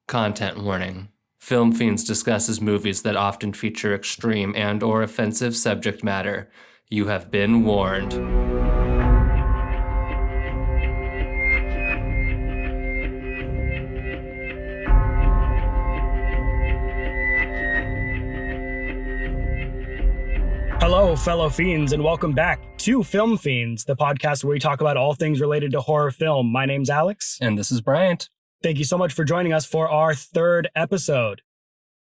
Content warning. Film Fiends discusses movies that often feature extreme and/or offensive subject matter. You have been warned. Hello, fellow fiends, and welcome back to Film Fiends, the podcast where we talk about all things related to horror film. My name's Alex. And this is Bryant. Thank you so much for joining us for our third episode.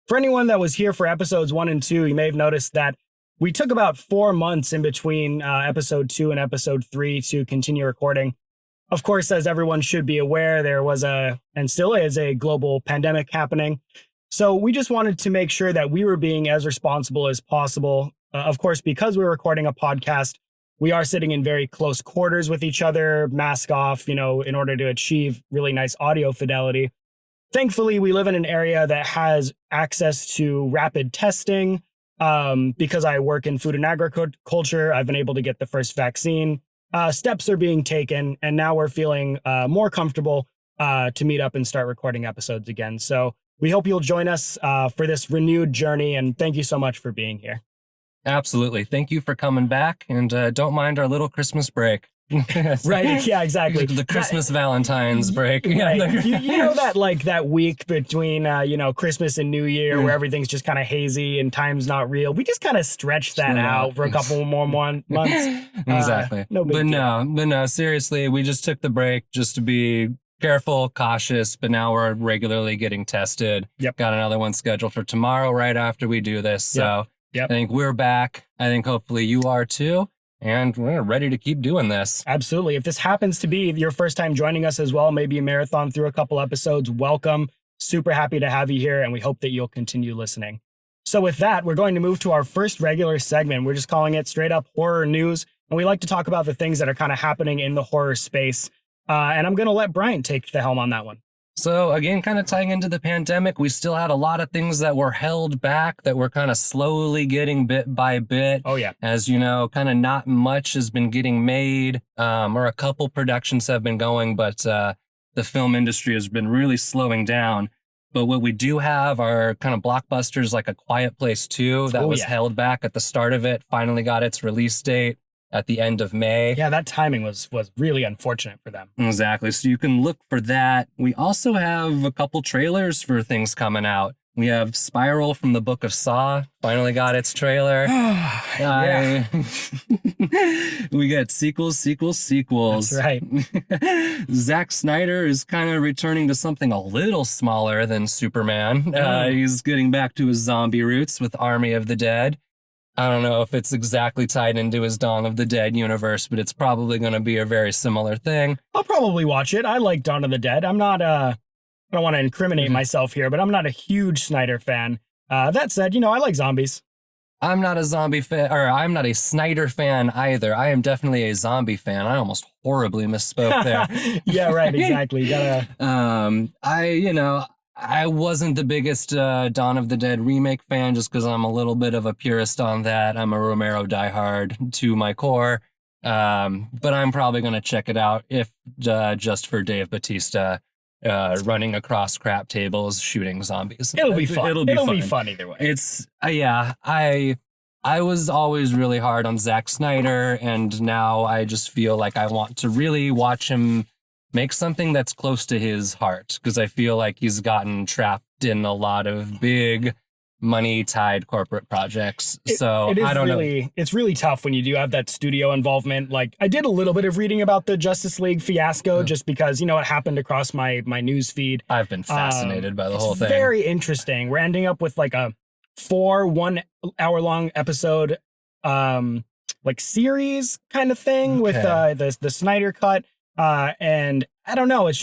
For anyone that was here for episodes 1 and 2, you may have noticed that we took about 4 months in between episode 2 and episode 3 to continue recording. Of course, as everyone should be aware, there was and still is a global pandemic happening. So we just wanted to make sure that we were being as responsible as possible. Of course, because we're recording a podcast, we are sitting in very close quarters with each other, mask off, in order to achieve really nice audio fidelity. Thankfully, we live in an area that has access to rapid testing. Because I work in food and agriculture, I've been able to get the first vaccine. Steps are being taken, and now we're feeling more comfortable to meet up and start recording episodes again. So we hope you'll join us for this renewed journey, and thank you so much for being here. Absolutely. Thank you for coming back, and don't mind our little Christmas break. Right. Yeah, exactly. The Christmas Valentine's break. Right. you know that week between, Christmas and New Year where everything's just kind of hazy and time's not real. We just kind of stretched that out for a couple more months. Exactly. But no, seriously, we just took the break just to be careful, cautious, but now we're regularly getting tested. Yep. Got another one scheduled for tomorrow right after we do this. So Yep. I think we're back. I think hopefully you are too. And we're ready to keep doing this. Absolutely. If this happens to be your first time joining us as well, maybe a marathon through a couple episodes, welcome. Super happy to have you here, and we hope that you'll continue listening. So with that, we're going to move to our first regular segment. We're just calling it straight up horror news. And we like to talk about the things that are kind of happening in the horror space. And I'm going to let Brian take the helm on that one. So again, kind of tying into the pandemic, we still had a lot of things that were held back that we're kind of slowly getting bit by bit. Oh, yeah. As you know, kind of not much has been getting made, or a couple productions have been going, but the film industry has been really slowing down. But what we do have are kind of blockbusters like A Quiet Place 2 that was held back at the start of it, finally got its release date at the end of May. Yeah, that timing was really unfortunate for them. Exactly. So you can look for that. We also have a couple trailers for things coming out. We have Spiral from the Book of Saw, finally got its trailer. We got sequels. That's right. Zack Snyder is kind of returning to something a little smaller than Superman. He's getting back to his zombie roots with Army of the Dead. I don't know if it's exactly tied into his Dawn of the Dead universe, but it's probably going to be a very similar thing. I'll probably watch it. I like Dawn of the Dead. I'm not, I don't want to incriminate myself here, but I'm not a huge Snyder fan. That said, I like zombies. I'm not a zombie fan, or I'm not a Snyder fan either. I am definitely a zombie fan. I almost horribly misspoke there. Yeah, right. Exactly. You gotta. I wasn't the biggest Dawn of the Dead remake fan just because I'm a little bit of a purist on that. I'm a Romero diehard to my core. But I'm probably going to check it out if just for Dave Bautista running across crap tables shooting zombies. It'll be fun. It'll be fun either way. It's, I was always really hard on Zack Snyder, and now I just feel like I want to really watch him make something that's close to his heart, because I feel like he's gotten trapped in a lot of big money-tied corporate projects. I don't know. It's really tough when you do have that studio involvement. Like, I did a little bit of reading about the Justice League fiasco just because, it happened across my news feed. I've been fascinated by the whole thing. Very interesting. We're ending up with like a 1 hour long episode series kind of thing with the Snyder cut. And I don't know, I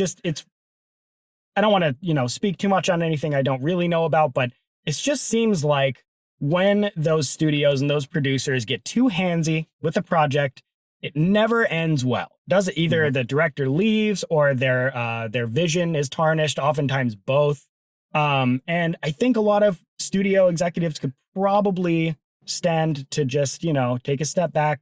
don't want to, speak too much on anything I don't really know about, but it just seems like when those studios and those producers get too handsy with a project, it never ends well. Does it either the director leaves or their vision is tarnished, oftentimes both. And I think a lot of studio executives could probably stand to just, take a step back,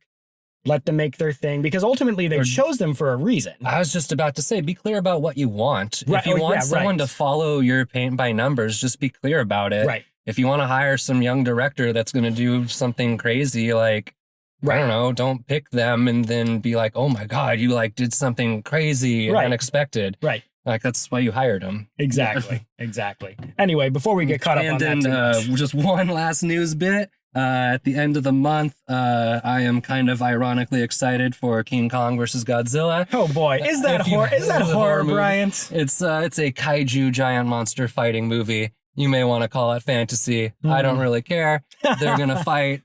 let them make their thing, because ultimately they chose them for a reason. I was just about to say, be clear about what you want. Right. If you want someone right. to follow your paint by numbers, just be clear about it. Right. If you want to hire some young director that's going to do something crazy, like, I don't know, don't pick them and then be like, oh my God, you like did something crazy and unexpected. Right. Like, that's why you hired them. Exactly. Exactly. Anyway, before we get caught up on that too much. Just one last news bit. At the end of the month, I am kind of ironically excited for King Kong versus Godzilla. Oh boy, is that horror, Bryant? It's a kaiju giant monster fighting movie. You may want to call it fantasy. I don't really care. They're gonna fight.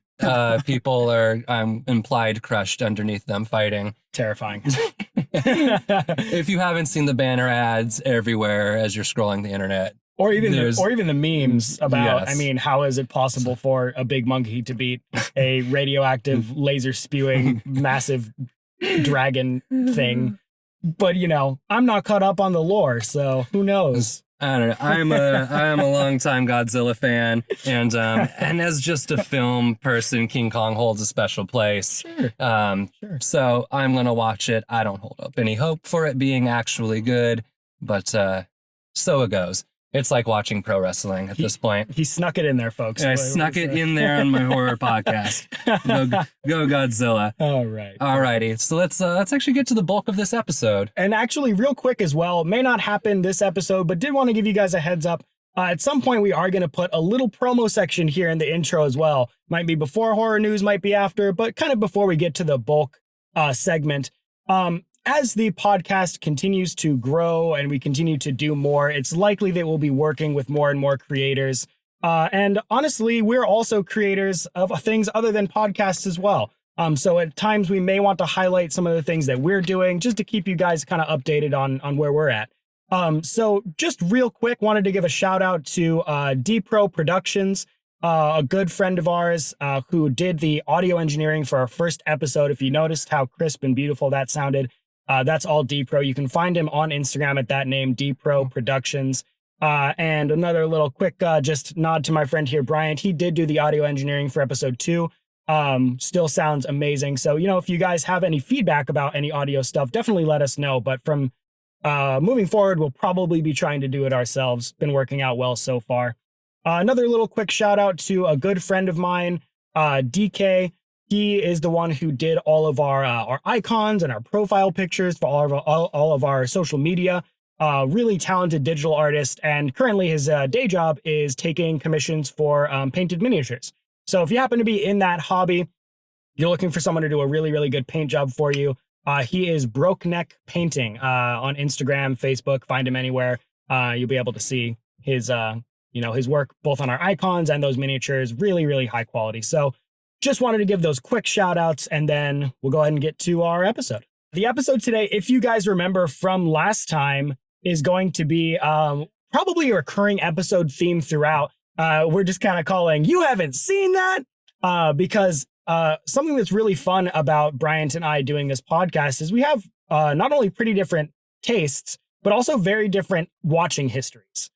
People are implied crushed underneath them fighting. Terrifying. If you haven't seen the banner ads everywhere as you're scrolling the internet, or even the memes about, yes. I mean, how is it possible for a big monkey to beat a radioactive laser spewing massive dragon thing? But you know, I'm not caught up on the lore, so who knows? I don't know. I'm a longtime Godzilla fan, and as just a film person, King Kong holds a special place. Sure. So I'm gonna watch it. I don't hold up any hope for it being actually good, but so it goes. It's like watching pro wrestling at this point. He snuck it in there, folks. I snuck it in there on my horror podcast. Go Godzilla. All right. All righty. So let's actually get to the bulk of this episode. And actually, real quick as well, may not happen this episode, but did want to give you guys a heads up. At some point, we are going to put a little promo section here in the intro as well. Might be before horror news, might be after, but kind of before we get to the bulk segment. As the podcast continues to grow and we continue to do more, it's likely that we'll be working with more and more creators. And honestly, we're also creators of things other than podcasts as well. So at times we may want to highlight some of the things that we're doing just to keep you guys kind of updated on where we're at. So just real quick, wanted to give a shout out to D-Pro Productions, a good friend of ours who did the audio engineering for our first episode. If you noticed how crisp and beautiful that sounded, that's all D-Pro. You can find him on Instagram at that name, D-Pro Productions. And another little quick just nod to my friend here, Bryant. He did do the audio engineering for episode 2. Still sounds amazing. So, you know, if you guys have any feedback about any audio stuff, definitely let us know. But from moving forward, we'll probably be trying to do it ourselves. Been working out well so far. Another little quick shout out to a good friend of mine, DK. He is the one who did all of our icons and our profile pictures for all of our social media. Really talented digital artist, and currently his day job is taking commissions for painted miniatures. So if you happen to be in that hobby, you're looking for someone to do a really, really good paint job for you, he is Broke Neck Painting on Instagram, Facebook. Find him anywhere. You'll be able to see his his work both on our icons and those miniatures. Really, really high quality. So just wanted to give those quick shout outs, and then we'll go ahead and get to our episode. The episode today, if you guys remember from last time, is going to be probably a recurring episode theme throughout. We're just kind of calling, "You haven't seen that?" Because something that's really fun about Bryant and I doing this podcast is we have not only pretty different tastes, but also very different watching histories.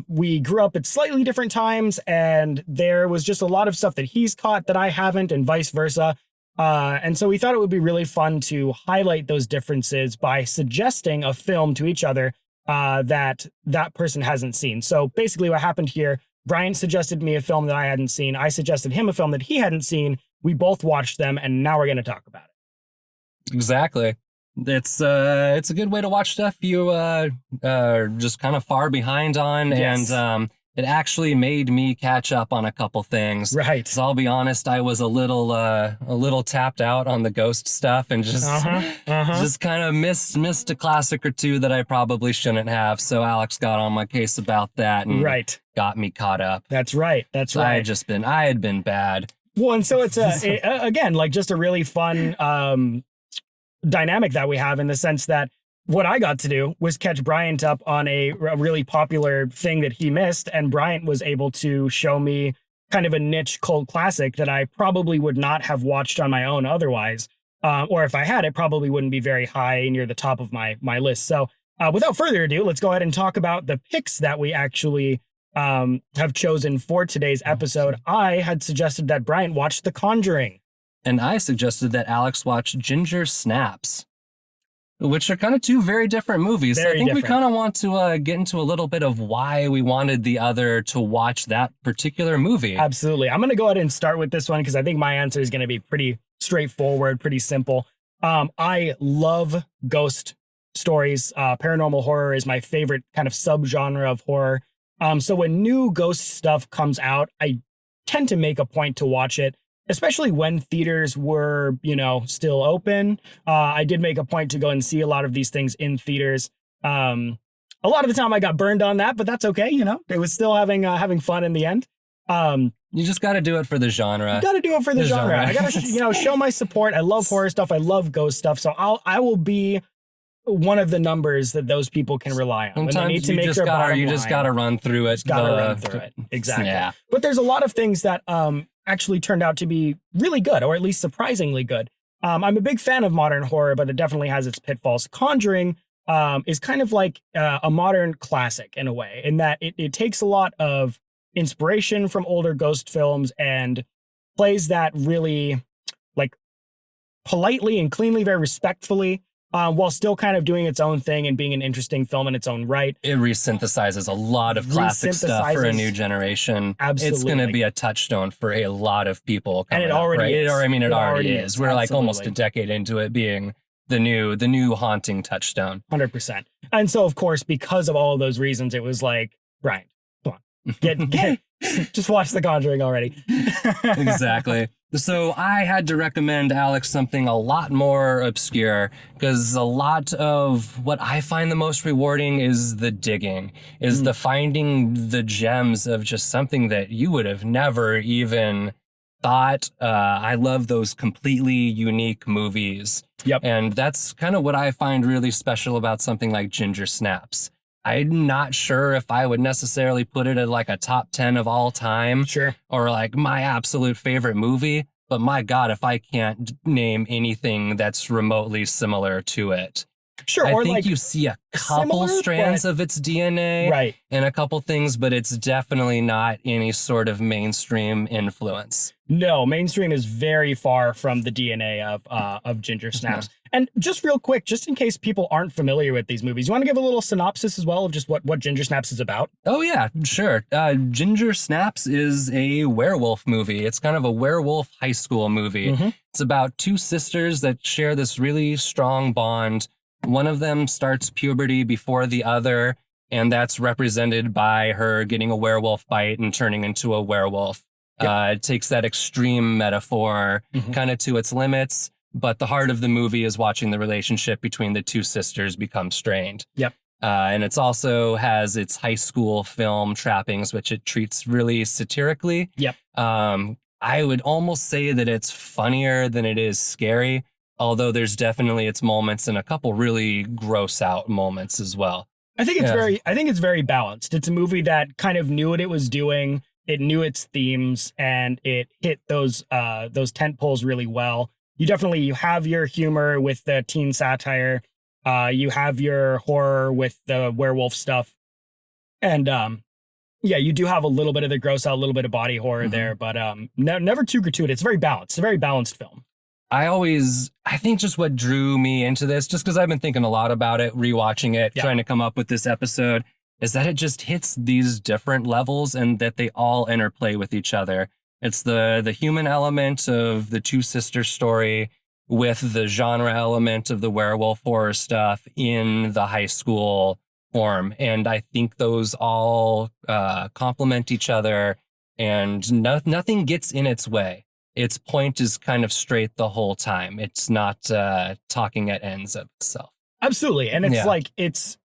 We grew up at slightly different times, and there was just a lot of stuff that he's caught that I haven't, and vice versa. And so we thought it would be really fun to highlight those differences by suggesting a film to each other that person hasn't seen. So basically what happened here, Brian suggested me a film that I hadn't seen. I suggested him a film that he hadn't seen. We both watched them, and now we're going to talk about it. Exactly. It's a good way to watch stuff you are just kind of far behind on. Yes. And it actually made me catch up on a couple things. Right. So I'll be honest, I was a little tapped out on the ghost stuff and just kind of missed a classic or two that I probably shouldn't have. So Alex got on my case about that and got me caught up. That's right. That's right. I had been bad. Well, and so it's again, like just a really fun dynamic that we have, in the sense that what I got to do was catch Bryant up on a really popular thing that he missed, and Bryant was able to show me kind of a niche cult classic that I probably would not have watched on my own otherwise, or if I had, it probably wouldn't be very high near the top of my list. So without further ado, let's go ahead and talk about the picks that we actually have chosen for today's episode. I had suggested that Bryant watch The Conjuring. and I suggested that Alex watch Ginger Snaps, which are kind of two very different movies. Very I think we different. kind of want to get into a little bit of why we wanted the other to watch that particular movie. Absolutely. I'm going to go ahead and start with this one because I think my answer is going to be pretty straightforward, pretty simple. I love ghost stories. Paranormal horror is my favorite kind of subgenre of horror. So when new ghost stuff comes out, I tend to make a point to watch it, especially when theaters were, still open. I did make a point to go and see a lot of these things in theaters. A lot of the time I got burned on that, but that's okay. It was still having fun in the end. You just got to do it for the genre. You got to do it for the genre. I got to, show my support. I love horror stuff. I love ghost stuff. So I will be one of the numbers that those people can rely on. Sometimes when they need to you make just their gotta bottom you just line. gotta run through it. Gotta run through it. Exactly. Yeah. But there's a lot of things that actually turned out to be really good, or at least surprisingly good. I'm a big fan of modern horror, but it definitely has its pitfalls. Conjuring is kind of like a modern classic in a way, in that it takes a lot of inspiration from older ghost films and plays that really like politely and cleanly, very respectfully, while still kind of doing its own thing and being an interesting film in its own right. It resynthesizes a lot of classic stuff for a new generation. Absolutely. It's going to be a touchstone for a lot of people. And it up, already right? is. It already is. We're like almost a Absolutely. decade into it being the new haunting touchstone. 100%. And so, of course, because of all of those reasons, it was like, Brian, come on, get just watch The Conjuring already. Exactly. So I had to recommend Alex something a lot more obscure, because a lot of what I find the most rewarding is the digging, is the finding the gems of just something that you would have never even thought. I love those completely unique movies. Yep. And that's kind of what I find really special about something like Ginger Snaps. I'm not sure if I would necessarily put it at like a top 10 of all time. Sure. Or like my absolute favorite movie. But my God, if I can't name anything that's remotely similar to it. Sure. I or think like you see a couple similar, strands of its DNA right. and a couple things, but it's definitely not any sort of mainstream influence. No, mainstream is very far from the DNA of Ginger Snaps. And just real quick, just in case people aren't familiar with these movies, you want to give a little synopsis as well of just what Ginger Snaps is about? Oh, yeah, sure. Ginger Snaps is a werewolf movie. It's kind of a werewolf high school movie. It's about two sisters that share this really strong bond. One of them starts puberty before the other, and that's represented by her getting a werewolf bite and turning into a werewolf. It takes that extreme metaphor kind of to its limits, but the heart of the movie is watching the relationship between the two sisters become strained. Yep. And it's also has its high school film trappings, which it treats really satirically. Yep. I would almost say that it's funnier than it is scary, although there's definitely its moments and a couple really gross out moments as well. I think it's very balanced. It's a movie that kind of knew what it was doing. It knew its themes, and it hit those tent poles really well. You have your humor with the teen satire. You have your horror with the werewolf stuff. And you do have a little bit of the gross out, a little bit of body horror there, but never too gratuitous. It's very balanced. It's a very balanced film. I think just what drew me into this, just because I've been thinking a lot about it, rewatching it, trying to come up with this episode, is that it just hits these different levels and that they all interplay with each other. It's the human element of the two sisters story with the genre element of the werewolf horror stuff in the high school form. And I think those all complement each other, and nothing gets in its way. Its point is kind of straight the whole time. It's not talking at ends of itself. Absolutely. And it's it's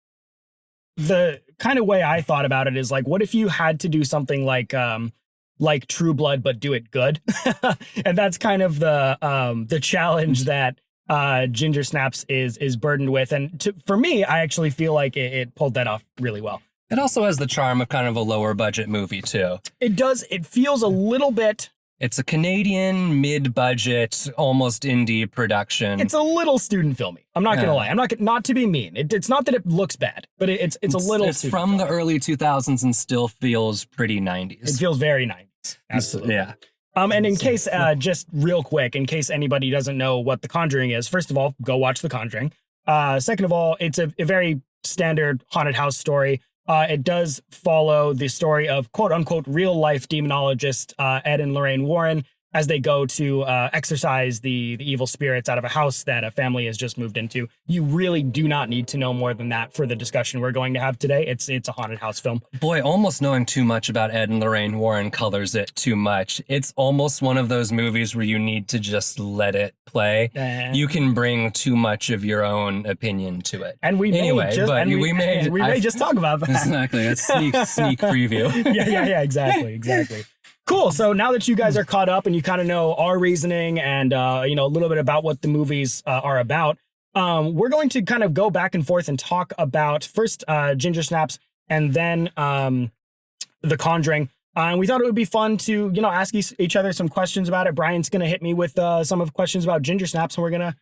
the kind of way I thought about it is like, what if you had to do something like True Blood, but do it good? And that's kind of the challenge that Ginger Snaps is burdened with. And for me, I actually feel like it pulled that off really well. It also has the charm of kind of a lower budget movie too. It does. It feels a little bit. It's a Canadian mid-budget, almost indie production. It's a little student filmy. I'm not gonna lie. I'm not to be mean. It's not that it looks bad, but it's a little. It's from the early 2000s and still feels pretty 90s. It feels very 90s. Absolutely. Yeah. And in case, just real quick, in case anybody doesn't know what The Conjuring is, first of all, go watch The Conjuring. Second of all, it's a very standard haunted house story. It does follow the story of quote unquote real life demonologist Ed and Lorraine Warren as they go to exorcise the evil spirits out of a house that a family has just moved into. You really do not need to know more than that for the discussion we're going to have today. It's a haunted house film. Boy, almost knowing too much about Ed and Lorraine Warren colors it too much. It's almost one of those movies where you need to just let it play. You can bring too much of your own opinion to it. And we may just talk about that. Exactly. That's sneak preview. Yeah, exactly. Cool. So now that you guys are caught up and you kind of know our reasoning and, a little bit about what the movies are about, we're going to kind of go back and forth and talk about first Ginger Snaps and then The Conjuring. And we thought it would be fun to, ask each other some questions about it. Brian's going to hit me with some of the questions about Ginger Snaps, and we're going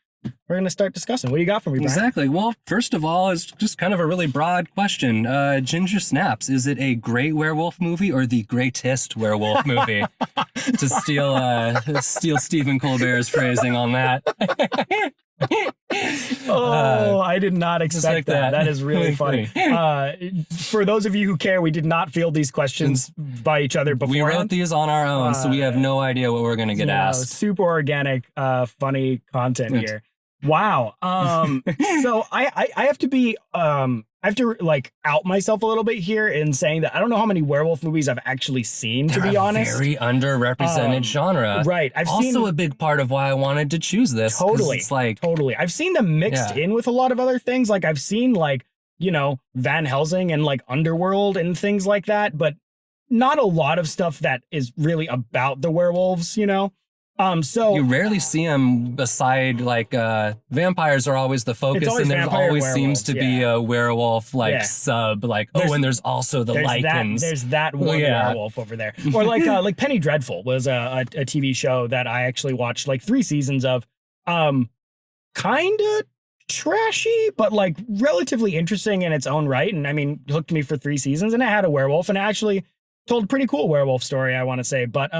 to start discussing. What do you got for me, Brian? Exactly. Well, first of all, it's just kind of a really broad question. Ginger Snaps, is it a great werewolf movie or the greatest werewolf movie? To steal Stephen Colbert's phrasing on that. I did not expect like that. that. That is really funny. For those of you who care, we did not field these questions by each other before. We wrote these on our own, so we have no idea what we're going to get asked. Super organic, funny content here. Wow. So I have to be out myself a little bit here in saying that I don't know how many werewolf movies I've actually seen, to be honest. Very underrepresented genre. Right. I've also seen a big part of why I wanted to choose this. Totally. It's like totally. I've seen them mixed in with a lot of other things. Like I've seen Van Helsing and like Underworld and things like that, but not a lot of stuff that is really about the werewolves, So you rarely see them beside vampires are always the focus, and there always seems to be a werewolf sub. And there's also the lichens. There's that one werewolf over there, or like Penny Dreadful was a TV show that I actually watched 3 seasons of. Kind of trashy, but relatively interesting in its own right. And I mean, hooked me for 3 seasons, and it had a werewolf, and it actually told a pretty cool werewolf story, I want to say, but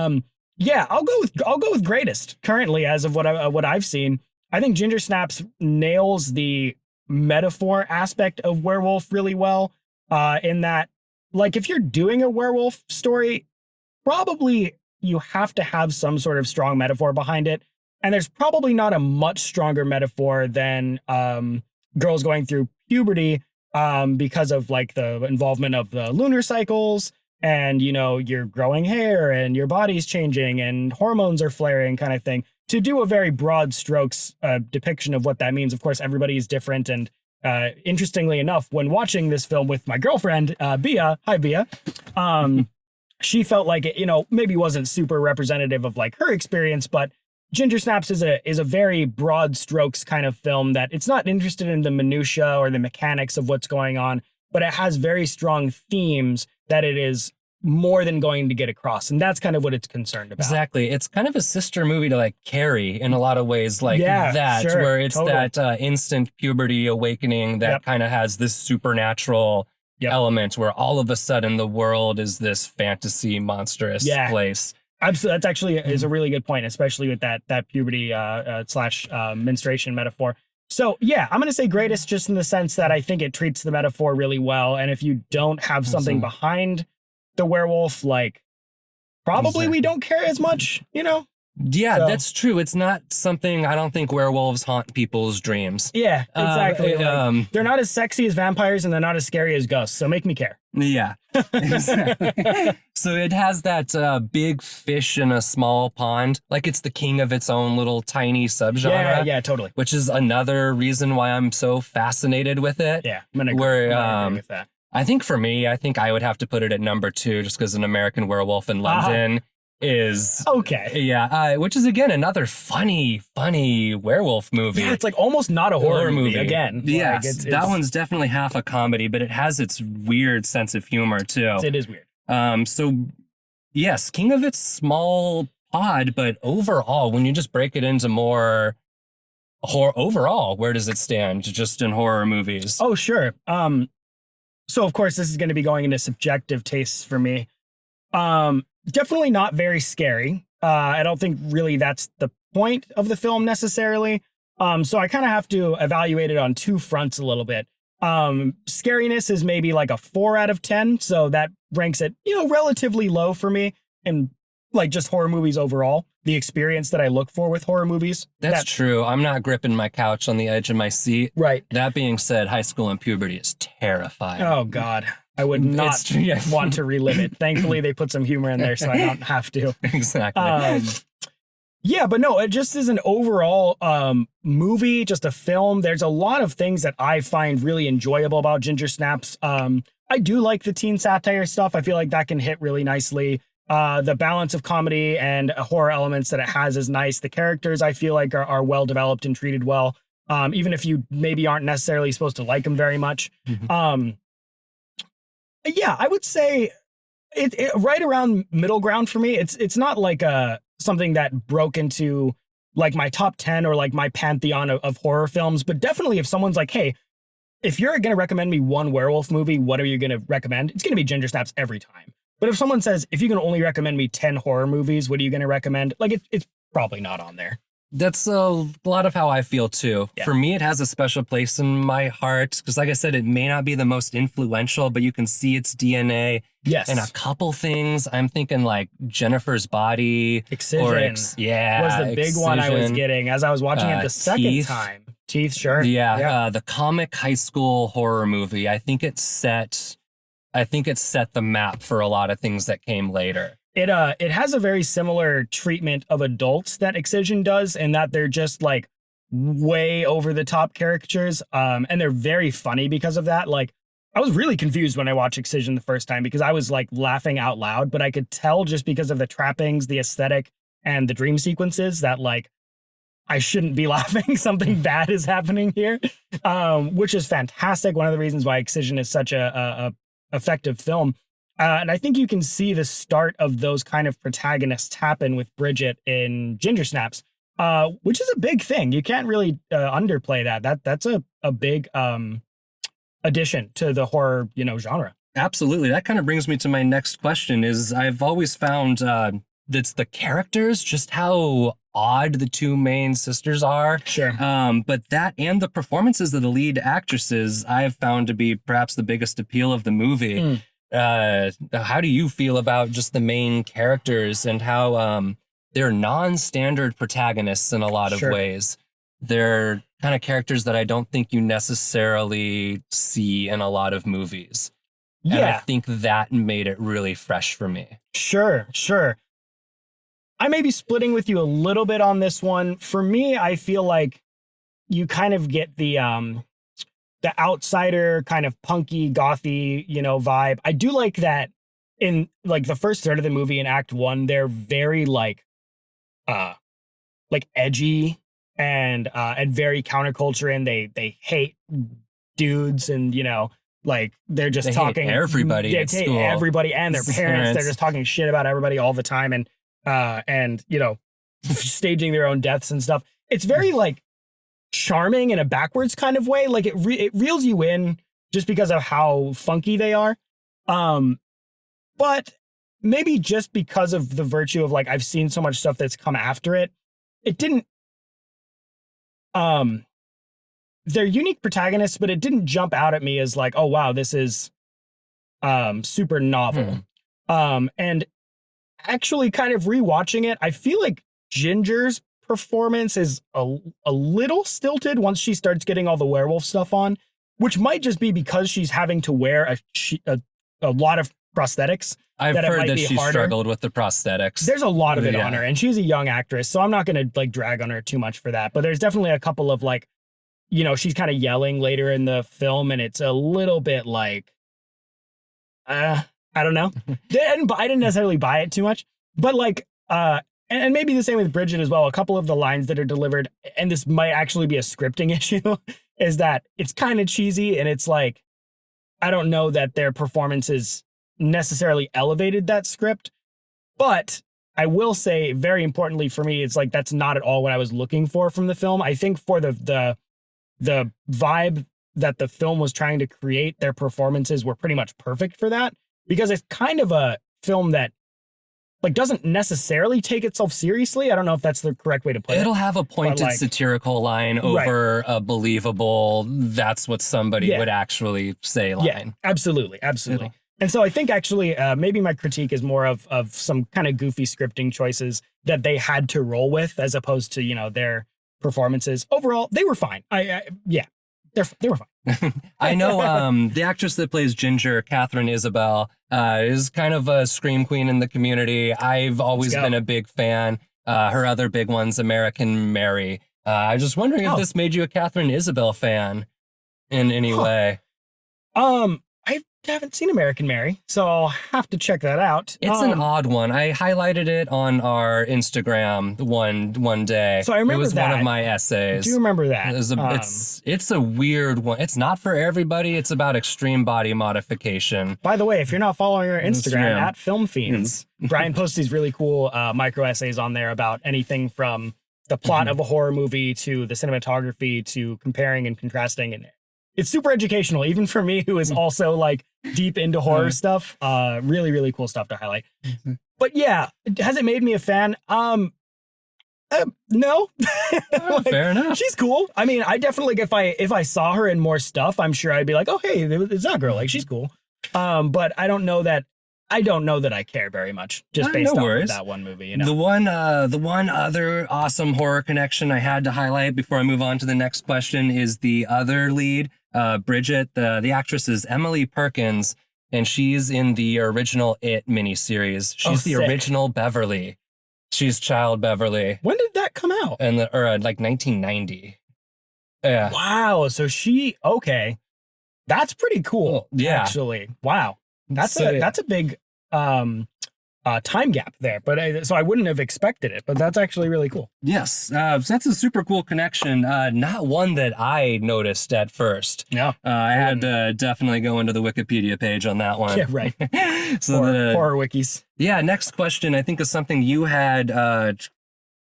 yeah, I'll go with greatest currently as of what I've seen. I think Ginger Snaps nails the metaphor aspect of werewolf really well. In that, if you're doing a werewolf story, probably you have to have some sort of strong metaphor behind it. And there's probably not a much stronger metaphor than girls going through puberty because of the involvement of the lunar cycles. And, you're growing hair and your body's changing and hormones are flaring kind of thing. To do a very broad strokes depiction of what that means, of course, everybody is different. And interestingly enough, when watching this film with my girlfriend, Bia, hi, Bia, she felt like it, maybe wasn't super representative of her experience, but Ginger Snaps is a very broad strokes kind of film that it's not interested in the minutia or the mechanics of what's going on, but it has very strong themes that it is more than going to get across. And that's kind of what it's concerned about. Exactly. It's kind of a sister movie to Carrie in a lot of ways, where it's that instant puberty awakening that kind of has this supernatural element where all of a sudden the world is this fantasy monstrous place. Absolutely. That's actually is a really good point, especially with that puberty slash menstruation metaphor. So, yeah, I'm going to say greatest just in the sense that I think it treats the metaphor really well. And if you don't have something behind the werewolf, probably we don't care as much, Yeah, that's true. It's not something, I don't think werewolves haunt people's dreams. Yeah, exactly. They're not as sexy as vampires and they're not as scary as ghosts. So make me care. Yeah. Exactly. So it has that big fish in a small pond. It's the king of its own little tiny subgenre. Yeah, totally. Which is another reason why I'm so fascinated with it. Yeah, I'm going to agree with that. I think for me, I would have to put it at number 2 just because An American Werewolf in London is okay. Yeah, which is again another funny werewolf movie. Yeah, it's almost not a horror movie again. Yeah, that one's definitely half a comedy, but it has its weird sense of humor too. It is weird. So yes, king of its small pod, but overall, when you just break it into more overall, where does it stand just in horror movies? Oh, sure. So of course this is going to be going into subjective tastes for me. Definitely not very scary. I don't think really that's the point of the film necessarily. So I kind of have to evaluate it on two fronts a little bit. Scariness is maybe like a 4 out of 10. So that ranks it, relatively low for me. And like just horror movies overall, the experience that I look for with horror movies. That's true. I'm not gripping my couch on the edge of my seat. Right. That being said, high school and puberty is terrifying. Oh, God. I would not want to relive it. Thankfully, they put some humor in there so I don't have to. Exactly. Yeah, but no, it just is an overall movie, just a film. There's a lot of things that I find really enjoyable about Ginger Snaps. I do like the teen satire stuff. I feel like that can hit really nicely. The balance of comedy and horror elements that it has is nice. The characters I feel like are well developed and treated well, even if you maybe aren't necessarily supposed to like them very much. Yeah, I would say it right around middle ground for me. It's not like something that broke into like my top 10 or like my pantheon of horror films, but definitely if someone's like, hey, if you're going to recommend me one werewolf movie, what are you going to recommend? It's going to be Ginger Snaps every time. But if someone says, if you can only recommend me 10 horror movies, what are you going to recommend? Like, it's probably not on there. That's a lot of how I feel too. Yeah. For me, it has a special place in my heart because, like I said, it may not be the most influential, but you can see its DNA. Yes. And a couple things. I'm thinking like Jennifer's Body. Excision. Was the big one I was getting as I was watching it the second time. Teeth, sure. Yeah. The comic high school horror movie. I think it set the map for a lot of things that came later. It has a very similar treatment of adults that Excision does, in that they're just like way over the top caricatures, and they're very funny because of that. Like, I was really confused when I watched Excision the first time because I was like laughing out loud, but I could tell just because of the trappings, the aesthetic, and the dream sequences that like I shouldn't be laughing. Something bad is happening here, which is fantastic. One of the reasons why Excision is such a effective film. And I think you can see the start of those kind of protagonists happen with Bridget in Ginger Snaps, which is a big thing. You can't really underplay that. That's a big addition to the horror, genre. Absolutely. That kind of brings me to my next question is I've always found that's the characters, just how odd the two main sisters are. Sure. But that and the performances of the lead actresses I've found to be perhaps the biggest appeal of the movie. How do you feel about just the main characters and how they're non-standard protagonists in a lot of ways? They're kind of characters that I don't think you necessarily see in a lot of movies. Yeah. And I think that made it really fresh for me. Sure. I may be splitting with you a little bit on this one. For me, I feel like you kind of get the outsider kind of punky, gothy, vibe. I do like that in like the first third of the movie in Act 1, they're very like edgy and very counterculture, and they hate dudes, and like they're just talking everybody at school. Everybody and their parents. They're just talking shit about everybody all the time, and staging their own deaths and stuff. It's very like charming in a backwards kind of way. Like it reels you in just because of how funky they are. But maybe just because of the virtue of like, I've seen so much stuff that's come after it. It didn't, they're unique protagonists, but it didn't jump out at me as like, oh wow, this is, super novel. And actually kind of rewatching it, I feel like Ginger's performance is a little stilted once she starts getting all the werewolf stuff on, which might just be because she's having to wear a lot of prosthetics. I've heard that she struggled with the prosthetics. There's a lot of it on her, and she's a young actress, so I'm not going to like drag on her too much for that. But there's definitely a couple of like, she's kind of yelling later in the film, and it's a little bit like, I don't know. I didn't necessarily buy it too much, but like, and maybe the same with Bridget as well. A couple of the lines that are delivered, and this might actually be a scripting issue, is that it's kind of cheesy, and it's like, I don't know that their performances necessarily elevated that script, but I will say, very importantly for me, it's like that's not at all what I was looking for from the film. I think for the vibe that the film was trying to create, their performances were pretty much perfect for that, because it's kind of a film that like doesn't necessarily take itself seriously. I don't know if that's the correct way to put it. It'll have a pointed like, satirical line over a believable, that's what somebody would actually say line. Yeah, absolutely. And so I think actually maybe my critique is more of some kind of goofy scripting choices that they had to roll with, as opposed to, you know, their performances. Overall, they were fine. They were fine. I know the actress that plays Ginger, Catherine Isabel, is kind of a scream queen in the community. I've always been a big fan. Her other big one's American Mary. I was just wondering if this made you a Catherine Isabel fan in any way. I haven't seen American Mary, so I'll have to check that out. It's an odd one. I highlighted it on our Instagram one day. So I remember it was that. one of my essays. Do you remember that? It's a weird one. It's not for everybody. It's about extreme body modification. By the way, if you're not following our Instagram at Film Fiends, Brian posts these really cool micro essays on there about anything from the plot of a horror movie to the cinematography to comparing and contrasting, and it's super educational, even for me, who is also like deep into horror stuff. Really, really cool stuff to highlight. But yeah, has it made me a fan? No. Like, fair enough. She's cool. I mean, I definitely, if I saw her in more stuff, I'm sure I'd be like, oh, hey, it's that girl. Like, she's cool. But I don't know that I care very much just based off of that one movie. You know? The one other awesome horror connection I had to highlight before I move on to the next question is the other lead, Bridget. The actress is Emily Perkins, and she's in the original It miniseries. She's the original Beverly. She's Child Beverly. When did that come out? Like 1990. Yeah. Wow. So that's pretty cool. Yeah. Actually. Wow. That's a big time gap there, but so I wouldn't have expected it, but that's actually really cool. Yes, so that's a super cool connection. Not one that I noticed at first. No, I had to definitely go into the Wikipedia page on that one. Yeah, right. So horror wikis. Yeah, next question I think is something you had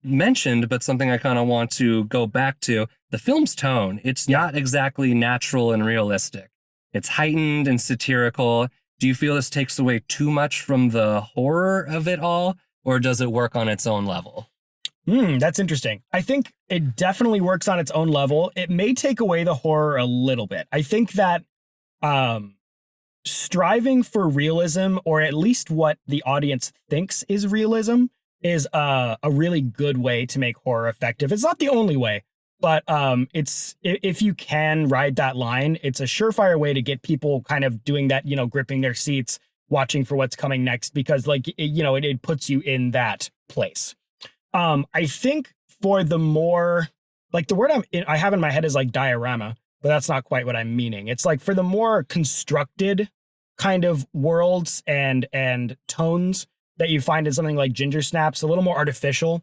mentioned, but something I kind of want to go back to. The film's tone. It's not exactly natural and realistic. It's heightened and satirical. Do you feel this takes away too much from the horror of it all, or does it work on its own level? That's interesting. I think it definitely works on its own level. It may take away the horror a little bit. I think that striving for realism, or at least what the audience thinks is realism, is a really good way to make horror effective. It's not the only way, but it's, if you can ride that line, it's a surefire way to get people kind of doing that, you know, gripping their seats, watching for what's coming next, because like, it puts you in that place. I think for the more, like, the word I have in my head is like diorama, but that's not quite what I'm meaning. It's like for the more constructed kind of worlds and tones that you find in something like Ginger Snaps, a little more artificial.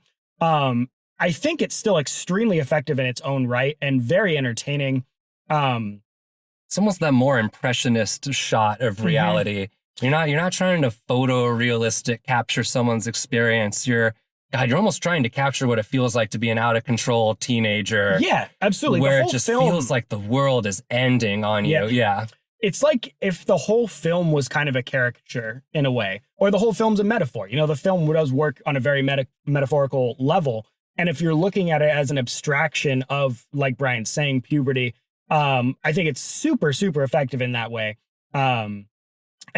I think it's still extremely effective in its own right and very entertaining. It's almost that more impressionist shot of reality. You're not trying to photorealistic capture someone's experience. You're almost trying to capture what it feels like to be an out of control teenager. Yeah, absolutely. Where it just feels like the world is ending on you. Yeah. It's like if the whole film was kind of a caricature in a way, or the whole film's a metaphor. You know, the film does work on a very metaphorical level. And if you're looking at it as an abstraction of, like Brian's saying, puberty, I think it's super, super effective in that way. And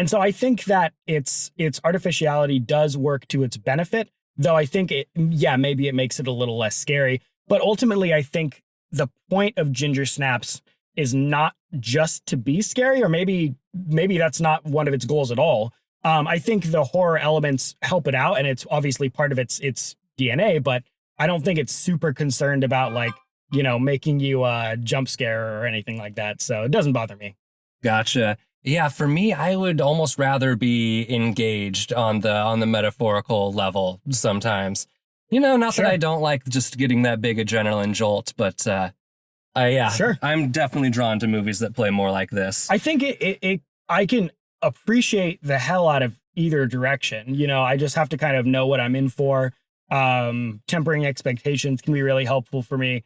so I think that its artificiality does work to its benefit, though I think maybe it makes it a little less scary. But ultimately, I think the point of Ginger Snaps is not just to be scary, or maybe that's not one of its goals at all. I think the horror elements help it out, and it's obviously part of its DNA, but I don't think it's super concerned about, like, making you jump scare or anything like that. So it doesn't bother me. Gotcha. Yeah, for me, I would almost rather be engaged on the metaphorical level sometimes. Not that I don't like just getting that big adrenaline jolt, but I'm definitely drawn to movies that play more like this. I think I can appreciate the hell out of either direction. I just have to kind of know what I'm in for. Tempering expectations can be really helpful for me.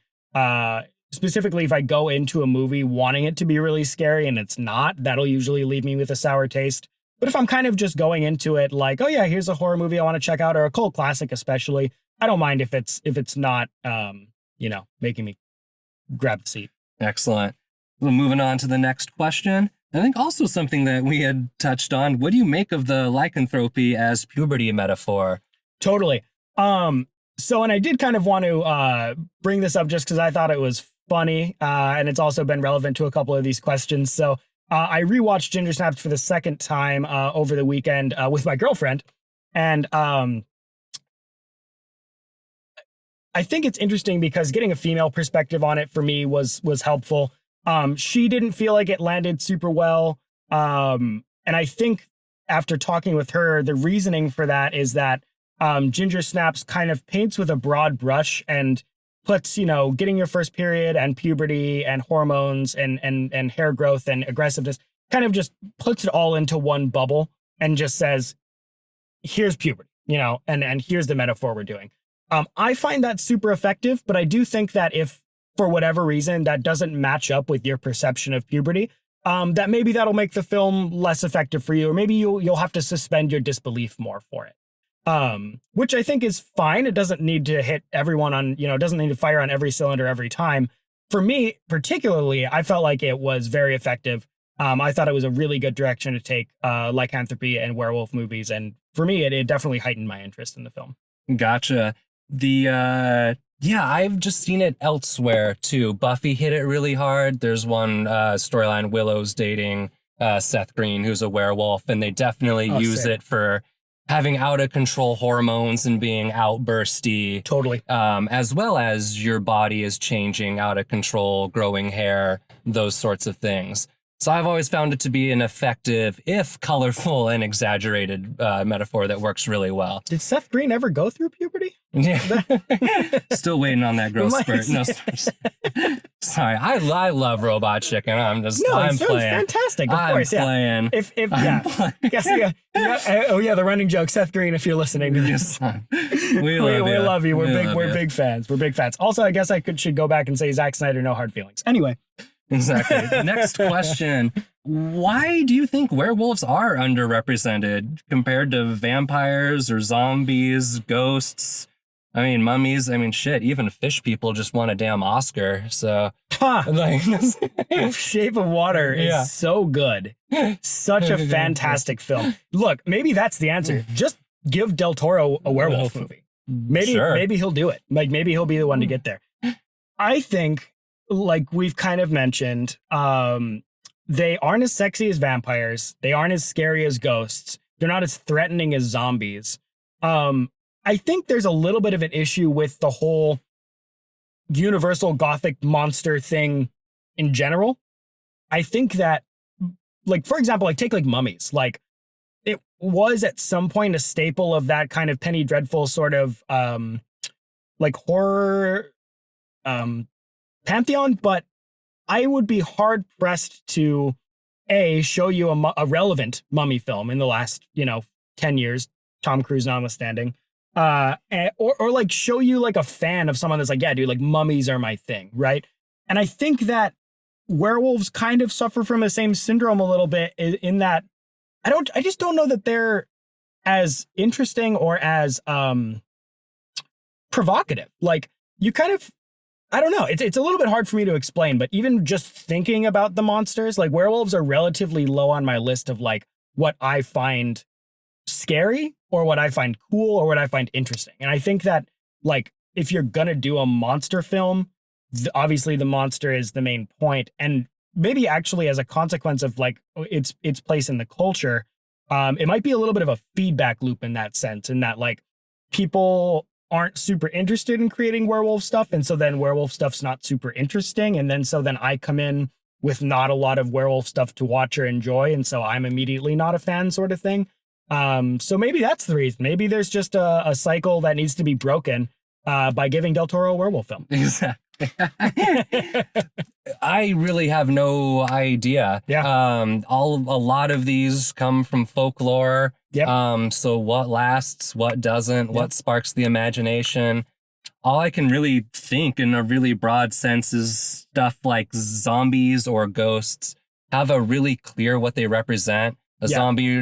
Specifically, if I go into a movie wanting it to be really scary and it's not, that'll usually leave me with a sour taste. But if I'm kind of just going into it like, oh yeah, here's a horror movie I want to check out, or a cult classic especially, I don't mind if it's not making me grab the seat. Excellent. Well, moving on to the next question. I think also something that we had touched on. What do you make of the lycanthropy as puberty metaphor? Totally. So, and I did kind of want to bring this up just because I thought it was funny, and it's also been relevant to a couple of these questions. So I rewatched Ginger Snaps for the second time over the weekend with my girlfriend, and I think it's interesting because getting a female perspective on it for me was helpful. She didn't feel like it landed super well. And I think after talking with her, the reasoning for that is that Ginger Snaps kind of paints with a broad brush and puts, getting your first period and puberty and hormones and hair growth and aggressiveness, kind of just puts it all into one bubble and just says, here's puberty, and here's the metaphor we're doing. I find that super effective, but I do think that if for whatever reason that doesn't match up with your perception of puberty, that maybe that'll make the film less effective for you, or maybe you'll have to suspend your disbelief more for it. Which I think is fine. It doesn't need to hit everyone on, it doesn't need to fire on every cylinder every time. For me, particularly, I felt like it was very effective. I thought it was a really good direction to take lycanthropy and werewolf movies. And for me, it definitely heightened my interest in the film. Gotcha. I've just seen it elsewhere too. Buffy hit it really hard. There's one storyline, Willow's dating Seth Green, who's a werewolf, and they definitely use it for having out of control hormones and being outbursty. Totally. As well as your body is changing, out of control, growing hair, those sorts of things. So I've always found it to be an effective, if colorful and exaggerated metaphor that works really well. Did Seth Green ever go through puberty? Yeah. Still waiting on that growth spurt. No, sorry. I love Robot Chicken. I'm playing. Fantastic. Of course, yeah. Playing. The running joke, Seth Green, if you're listening to this. We love you. We're big fans. We're big fans. Also, I guess I should go back and say Zack Snyder, no hard feelings. Anyway. Exactly. Next question. Why do you think werewolves are underrepresented compared to vampires or zombies, ghosts? I mean, mummies. I mean, shit, even fish people just won a damn Oscar. So, Shape of Water is so good. Such a fantastic film. Look, maybe that's the answer. Just give Del Toro a werewolf movie. Maybe he'll do it. Like, maybe he'll be the one to get there. I think, like we've kind of mentioned, they aren't as sexy as vampires. They aren't as scary as ghosts. They're not as threatening as zombies. I think there's a little bit of an issue with the whole universal gothic monster thing in general. I think that, like, for example, take mummies. Like, it was at some point a staple of that kind of Penny Dreadful sort of horror pantheon, but I would be hard pressed to show you a relevant mummy film in the last 10 years, Tom Cruise notwithstanding, or show you a fan of someone that's like, yeah, dude, mummies are my thing, right? And I think that werewolves kind of suffer from the same syndrome a little bit in that I just don't know that they're as interesting or as provocative. Like, you kind of, I don't know. It's a little bit hard for me to explain, but even just thinking about the monsters, werewolves are relatively low on my list of what I find scary or what I find cool or what I find interesting. And I think that if you're going to do a monster film, obviously the monster is the main point. And maybe actually as a consequence of its place in the culture, it might be a little bit of a feedback loop in that sense, in that people aren't super interested in creating werewolf stuff, and so then werewolf stuff's not super interesting, and then I come in with not a lot of werewolf stuff to watch or enjoy, and so I'm immediately not a fan, sort of thing. So maybe that's the reason. Maybe there's just a cycle that needs to be broken by giving Del Toro a werewolf film. Exactly. I really have no idea. Yeah. A lot of these come from folklore. Yep. So what lasts, what doesn't, what sparks the imagination. All I can really think in a really broad sense is stuff like zombies or ghosts have a really clear what they represent, A zombie,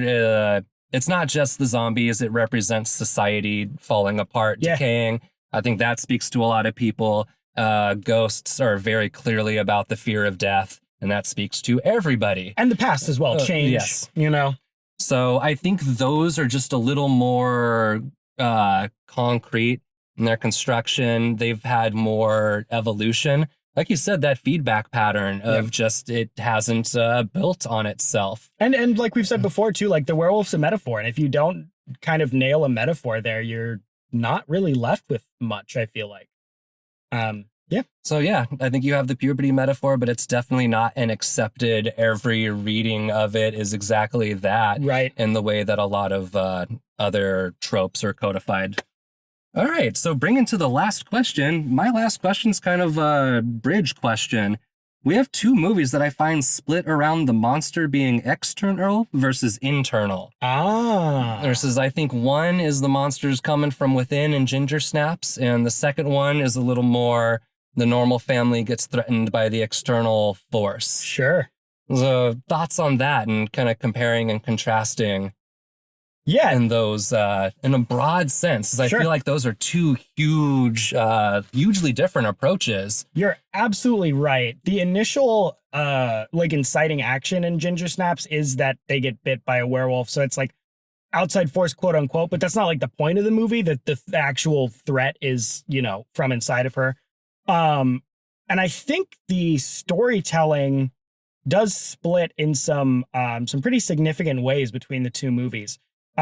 it's not just the zombies, it represents society falling apart, decaying. I think that speaks to a lot of people. Ghosts are very clearly about the fear of death, and that speaks to everybody. And the past as well, change, yes. you know? So I think those are just a little more concrete in their construction. They've had more evolution. Like you said, that feedback pattern of just it hasn't built on itself. And like we've said before, too, like the werewolf's a metaphor. And if you don't kind of nail a metaphor there, you're not really left with much, I feel like. So yeah, I think you have the puberty metaphor, but it's definitely not an accepted, every reading of it is exactly that. Right. In the way that a lot of other tropes are codified. All right, so bringing to the last question. My last question's kind of a bridge question. We have two movies that I find split around the monster being external versus internal. Versus, I think one is the monsters coming from within in Ginger Snaps, and the second one is a little more the normal family gets threatened by the external force. Sure. So thoughts on that and kind of comparing and contrasting. Yeah. In those, in a broad sense, I feel like those are two huge, hugely different approaches. You're absolutely right. The initial, like inciting action in Ginger Snaps is that they get bit by a werewolf. So it's like outside force, quote unquote, but that's not like the point of the movie. That the actual threat is, you know, from inside of her. And I think the storytelling does split in some pretty significant ways between the two movies.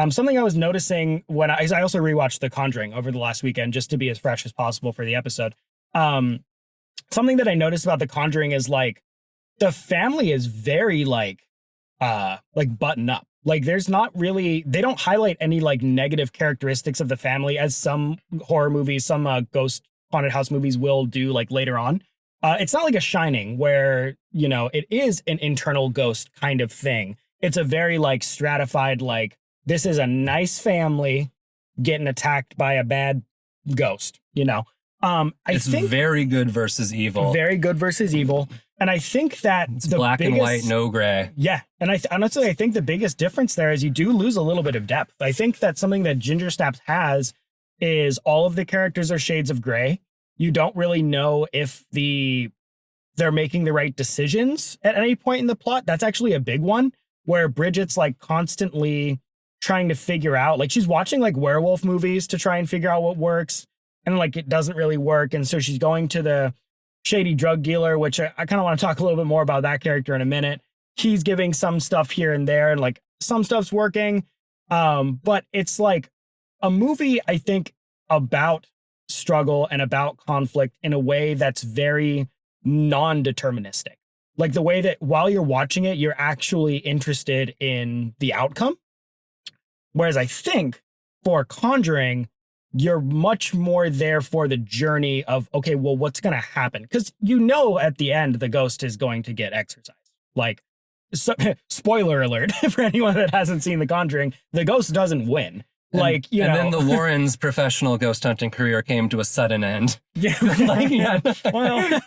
Something I was noticing when I also rewatched The Conjuring over the last weekend just to be as fresh as possible for the episode. Something that I noticed about The Conjuring is like the family is very like button up. Like there's not really, they don't highlight any like negative characteristics of the family as some horror movies, some ghost haunted house movies will do like later on. It's not like a Shining where, you know, it is an internal ghost kind of thing. It's a very like stratified, like this is a nice family getting attacked by a bad ghost, you know. I think very good versus evil. Very good versus evil. And I think that it's black and white, no gray. Yeah. And honestly, I think the biggest difference there is you do lose a little bit of depth. I think that something that Ginger Snaps has is all of the characters are shades of gray. You don't really know if they're making the right decisions at any point in the plot. That's actually a big one where Bridget's like constantly trying to figure out, like she's watching like werewolf movies to try and figure out what works. And like, it doesn't really work. And so she's going to the shady drug dealer, which I kind of want to talk a little bit more about that character in a minute. He's giving some stuff here and there and like some stuff's working. But it's like a movie, I think, about struggle and about conflict in a way that's very non-deterministic. Like the way that while you're watching it, you're actually interested in the outcome. Whereas I think for Conjuring, you're much more there for the journey of, okay, well, what's going to happen? Because you know at the end, the ghost is going to get exorcised. Like, so, spoiler alert for anyone that hasn't seen The Conjuring, the ghost doesn't win. Like, you know. And then the Warrens' professional ghost hunting career came to a sudden end. Yeah. Well,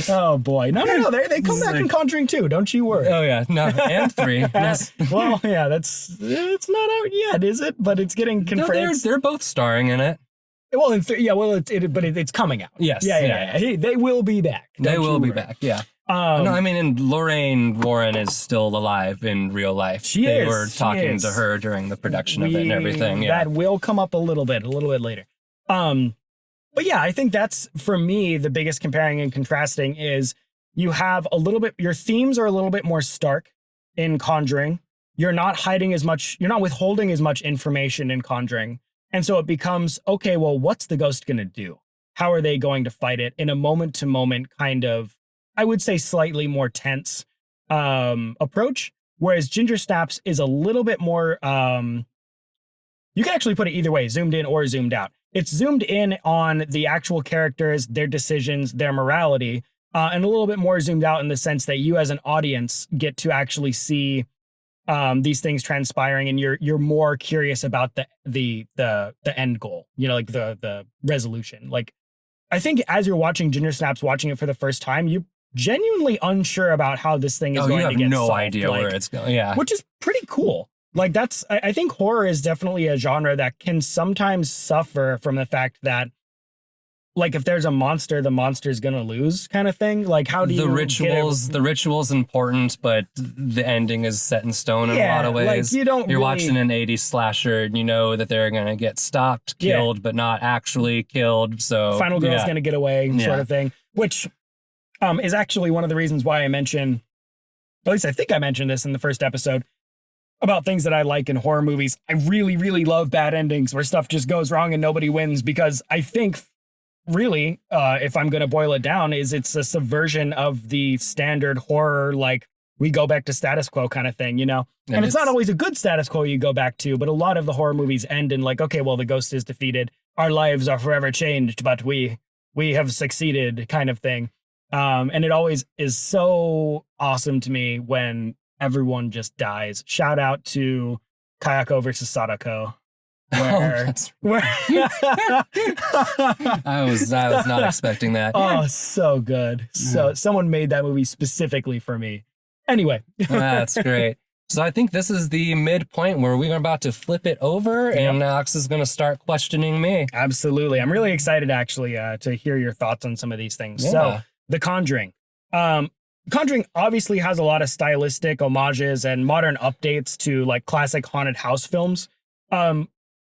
oh boy. No. They come back in Conjuring 2. Don't you worry. Oh yeah. No. And 3. Yes. Well, yeah, it's not out yet, is it? But it's getting confirmed. No, they're both starring in it. Well, but it's coming out. Yes. Yeah. They will be back. They will be back. Yeah. No, I mean, and Lorraine Warren is still alive in real life. They were talking to her during the production of it and everything. Yeah. That will come up a little bit later. But yeah, I think that's, for me, the biggest comparing and contrasting is you have a little bit, your themes are a little bit more stark in Conjuring. You're not hiding as much, you're not withholding as much information in Conjuring. And so it becomes, okay, well, what's the ghost going to do? How are they going to fight it in a moment to moment kind of, I would say, slightly more tense approach, whereas Ginger Snaps is a little bit more, you can actually put it either way, zoomed in or zoomed out. It's zoomed in on the actual characters, their decisions, their morality, and a little bit more zoomed out in the sense that you as an audience get to actually see these things transpiring, and you're more curious about the end goal, you know, like the resolution. Like, I think as you're watching Ginger Snaps, watching it for the first time, you genuinely unsure about how this thing is going you to have get no solved, idea where it's going. Yeah. which is pretty cool. Like I think horror is definitely a genre that can sometimes suffer from the fact that, like, if there's a monster, the monster's gonna lose, kind of thing. Like, how do you the ritual's important, but the ending is set in stone in a lot of ways. Like, you're watching an 80s slasher and you know that they're gonna get stopped, killed, but not actually killed. So final girl's gonna get away, sort of thing. Which is actually one of the reasons why I mention, at least I think I mentioned this in the first episode, about things that I like in horror movies. I really, really love bad endings where stuff just goes wrong and nobody wins, because I think really, if I'm going to boil it down, is it's a subversion of the standard horror, like, we go back to status quo kind of thing, you know? And it's not always a good status quo you go back to, but a lot of the horror movies end in like, okay, well, the ghost is defeated. Our lives are forever changed, but we have succeeded, kind of thing. And it always is so awesome to me when everyone just dies. Shout out to Kayako versus Sadako. Where I was not expecting that. Oh, so good. So someone made that movie specifically for me. Anyway. That's great. So I think this is the midpoint where we're about to flip it over and Alex is going to start questioning me. Absolutely. I'm really excited, actually, to hear your thoughts on some of these things. Yeah. So, The Conjuring. Conjuring obviously has a lot of stylistic homages and modern updates to, like, classic haunted house films.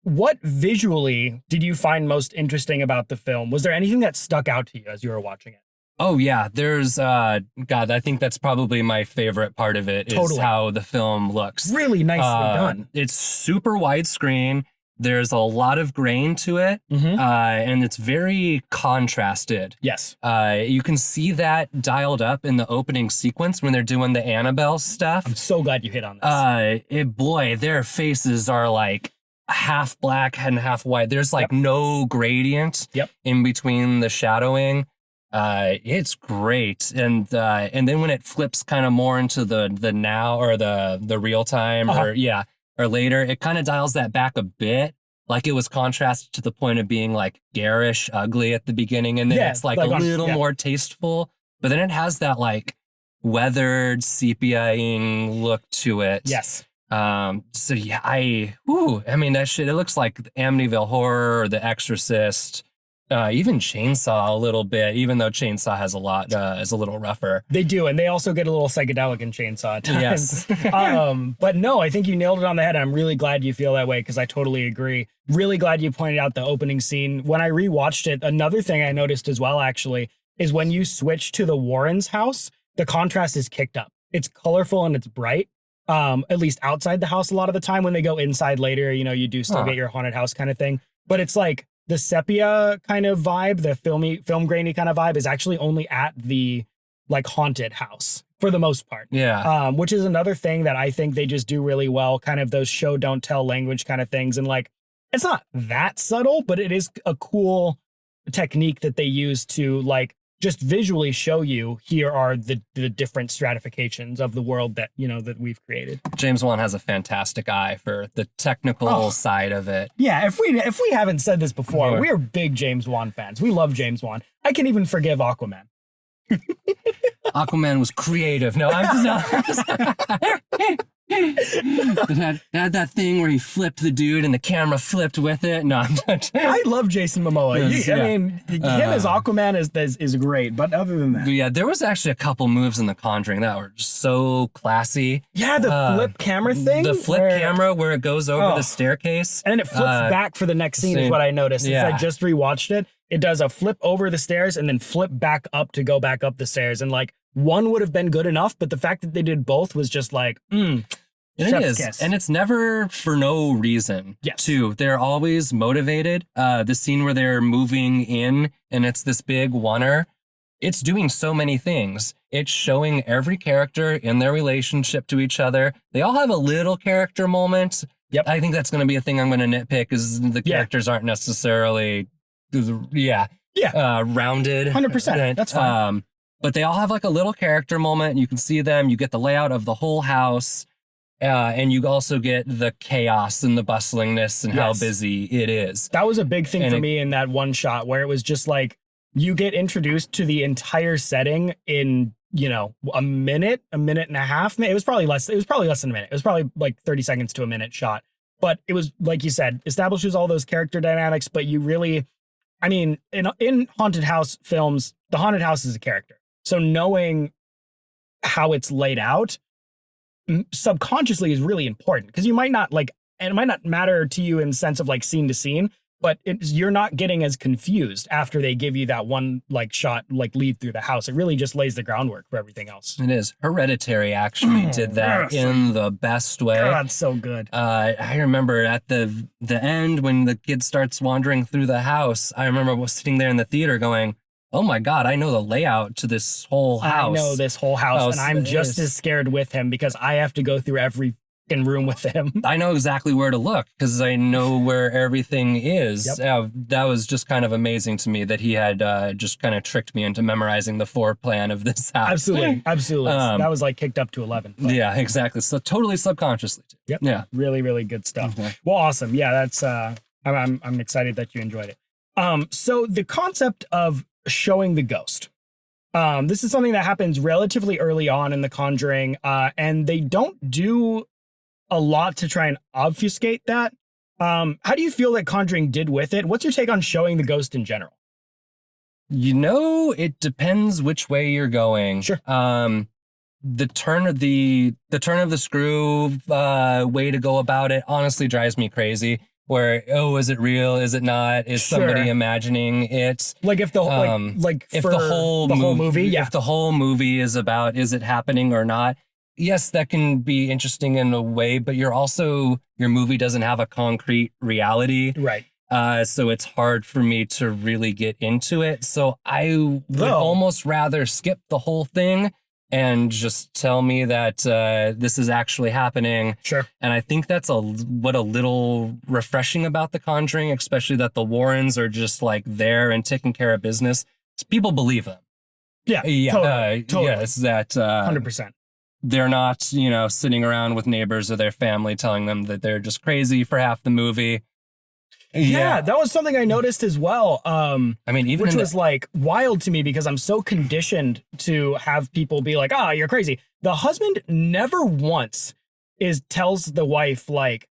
What visually did you find most interesting about the film? Was there anything that stuck out to you as you were watching it? Oh, yeah. There's, God, I think that's probably my favorite part of it is how the film looks. Really nicely done. It's super widescreen. There's a lot of grain to it, and it's very contrasted. Yes. You can see that dialed up in the opening sequence when they're doing the Annabelle stuff. I'm so glad you hit on this. Boy, their faces are like half black and half white. There's like no gradient in between the shadowing. It's great. And then when it flips kind of more into the now or the real time or later, it kind of dials that back a bit. Like, it was contrasted to the point of being like garish, ugly at the beginning. And then it's like a little more tasteful, but then it has that like weathered sepia-ing look to it. Yes. So yeah, I mean, that shit, it looks like Amityville Horror or The Exorcist, even Chainsaw a little bit, even though Chainsaw has a lot, is a little rougher. They do. And they also get a little psychedelic in Chainsaw at times. Yes. But no, I think you nailed it on the head. I'm really glad you feel that way, because I totally agree. Really glad you pointed out the opening scene. When I rewatched it, another thing I noticed as well, actually, is when you switch to the Warrens' house, the contrast is kicked up. It's colorful and it's bright. At least outside the house a lot of the time. When they go inside later, you know, you do still get your haunted house kind of thing. But it's like the sepia kind of vibe, the film grainy kind of vibe is actually only at the like haunted house for the most part. Yeah. Which is another thing that I think they just do really well, kind of those show don't tell language kind of things. And like, it's not that subtle, but it is a cool technique that they use to like just visually show you, here are the different stratifications of the world that, you know, that we've created. James Wan has a fantastic eye for the technical side of it. Yeah, if we haven't said this before, we're big James Wan fans. We love James Wan. I can even forgive Aquaman. Aquaman was creative. No, I'm just it had that thing where he flipped the dude and the camera flipped with it. No, I love Jason Momoa. I mean, him as Aquaman is great, but other than that, yeah, there was actually a couple moves in The Conjuring that were just so classy. Yeah, the flip camera thing, the flip camera where it goes over the staircase and then it flips back for the next scene is what I noticed. Since I just rewatched it, it does a flip over the stairs and then flip back up to go back up the stairs, and like one would have been good enough, but the fact that they did both was just like, It is. And it's never for no reason, too. They're always motivated. The scene where they're moving in and it's this big oneer, it's doing so many things. It's showing every character in their relationship to each other. They all have a little character moment. Yep. I think that's going to be a thing I'm going to nitpick, is the characters aren't necessarily, rounded. 100%. That's fine. But they all have like a little character moment. You can see them. You get the layout of the whole house. And you also get the chaos and the bustlingness and how busy it is. That was a big thing for me in that one shot, where it was just like, you get introduced to the entire setting in a minute and a half. It was probably less. It was probably less than a minute. It was probably like 30 seconds to a minute shot. But it was, like you said, establishes all those character dynamics. But you really, I mean, in haunted house films, the haunted house is a character. So knowing how it's laid out subconsciously is really important, because you might not like, and it might not matter to you in the sense of like scene to scene, but you're not getting as confused after they give you that one like shot, like lead through the house. It really just lays the groundwork for everything else. It is. Hereditary actually did that in the best way. God, so good. I remember at the end when the kid starts wandering through the house, I remember I was sitting there in the theater going, oh my God, I know the layout to this whole house. I know this whole house, and I'm just as scared with him because I have to go through every room with him. I know exactly where to look because I know where everything is. Yep. That was just kind of amazing to me that he had just kind of tricked me into memorizing the floor plan of this house. Absolutely. That was like kicked up to 11. But. Yeah, exactly. So totally subconsciously. Yep. Yeah. Really, really good stuff. Okay. Well, awesome. Yeah, that's I'm excited that you enjoyed it. So the concept of showing the ghost. This is something that happens relatively early on in The Conjuring, and they don't do a lot to try and obfuscate that. How do you feel that Conjuring did with it? What's your take on showing the ghost in general? It depends which way you're going. Sure. The turn of the screw way to go about it honestly drives me crazy. Where, oh, is it real? Is it not? Is somebody imagining it? Like if the if the whole movie, yeah. If the whole movie is about is it happening or not? Yes, that can be interesting in a way, but your movie doesn't have a concrete reality. Right. So it's hard for me to really get into it. So I would almost rather skip the whole thing and just tell me that this is actually happening. Sure. And I think that's a little refreshing about The Conjuring, especially that the Warrens are just like there and taking care of business. People believe them. Yeah. Totally. Yes, that 100%. They're not, sitting around with neighbors or their family telling them that they're just crazy for half the movie. Yeah, that was something I noticed as well. Which was like wild to me because I'm so conditioned to have people be like, you're crazy. The husband never once tells the wife like,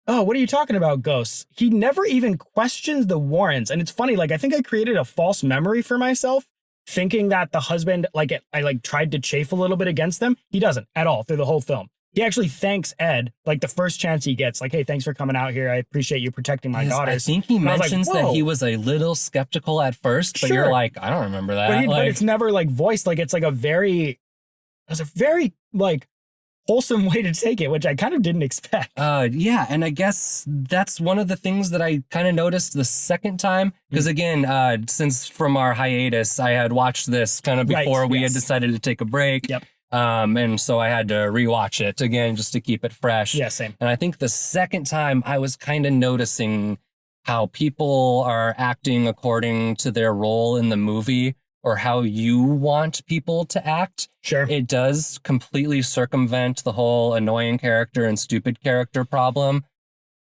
oh, what are you talking about, ghosts? He never even questions the Warrens. And it's funny, like I think I created a false memory for myself, thinking that the husband, I tried to chafe a little bit against them. He doesn't at all through the whole film. He actually thanks Ed, like the first chance he gets, like, hey, thanks for coming out here. I appreciate you protecting my daughters. I think he mentions that he was a little skeptical at first, but you're like, I don't remember that. But it's never like voiced. Like it's like a very like wholesome way to take it, which I kind of didn't expect. Yeah. And I guess that's one of the things that I kind of noticed the second time. Because again, since from our hiatus, I had watched this kind of before we had decided to take a break. Yep. And so I had to rewatch it again just to keep it fresh. Yeah, same. And I think the second time I was kind of noticing how people are acting according to their role in the movie or how you want people to act. Sure. It does completely circumvent the whole annoying character and stupid character problem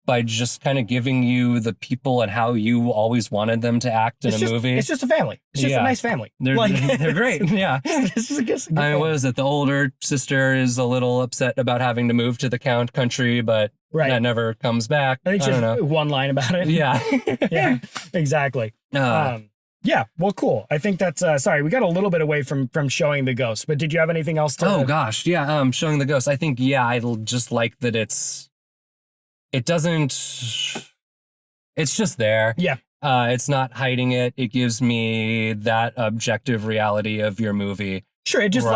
by just kind of giving you the people and how you always wanted them to act in a movie. It's just a family. It's just a nice family. They're great. Yeah. It's just a good family. What is it? The older sister is a little upset about having to move to the country, but that never comes back. I think don't know. One line about it. Yeah. Yeah, exactly. Yeah, well, cool. I think that's, sorry, we got a little bit away from showing the ghost, but did you have anything else to? Oh gosh. Yeah. Showing the ghost. I think, I just like that it's just there. Yeah. It's not hiding it. It gives me that objective reality of your movie. Sure. It just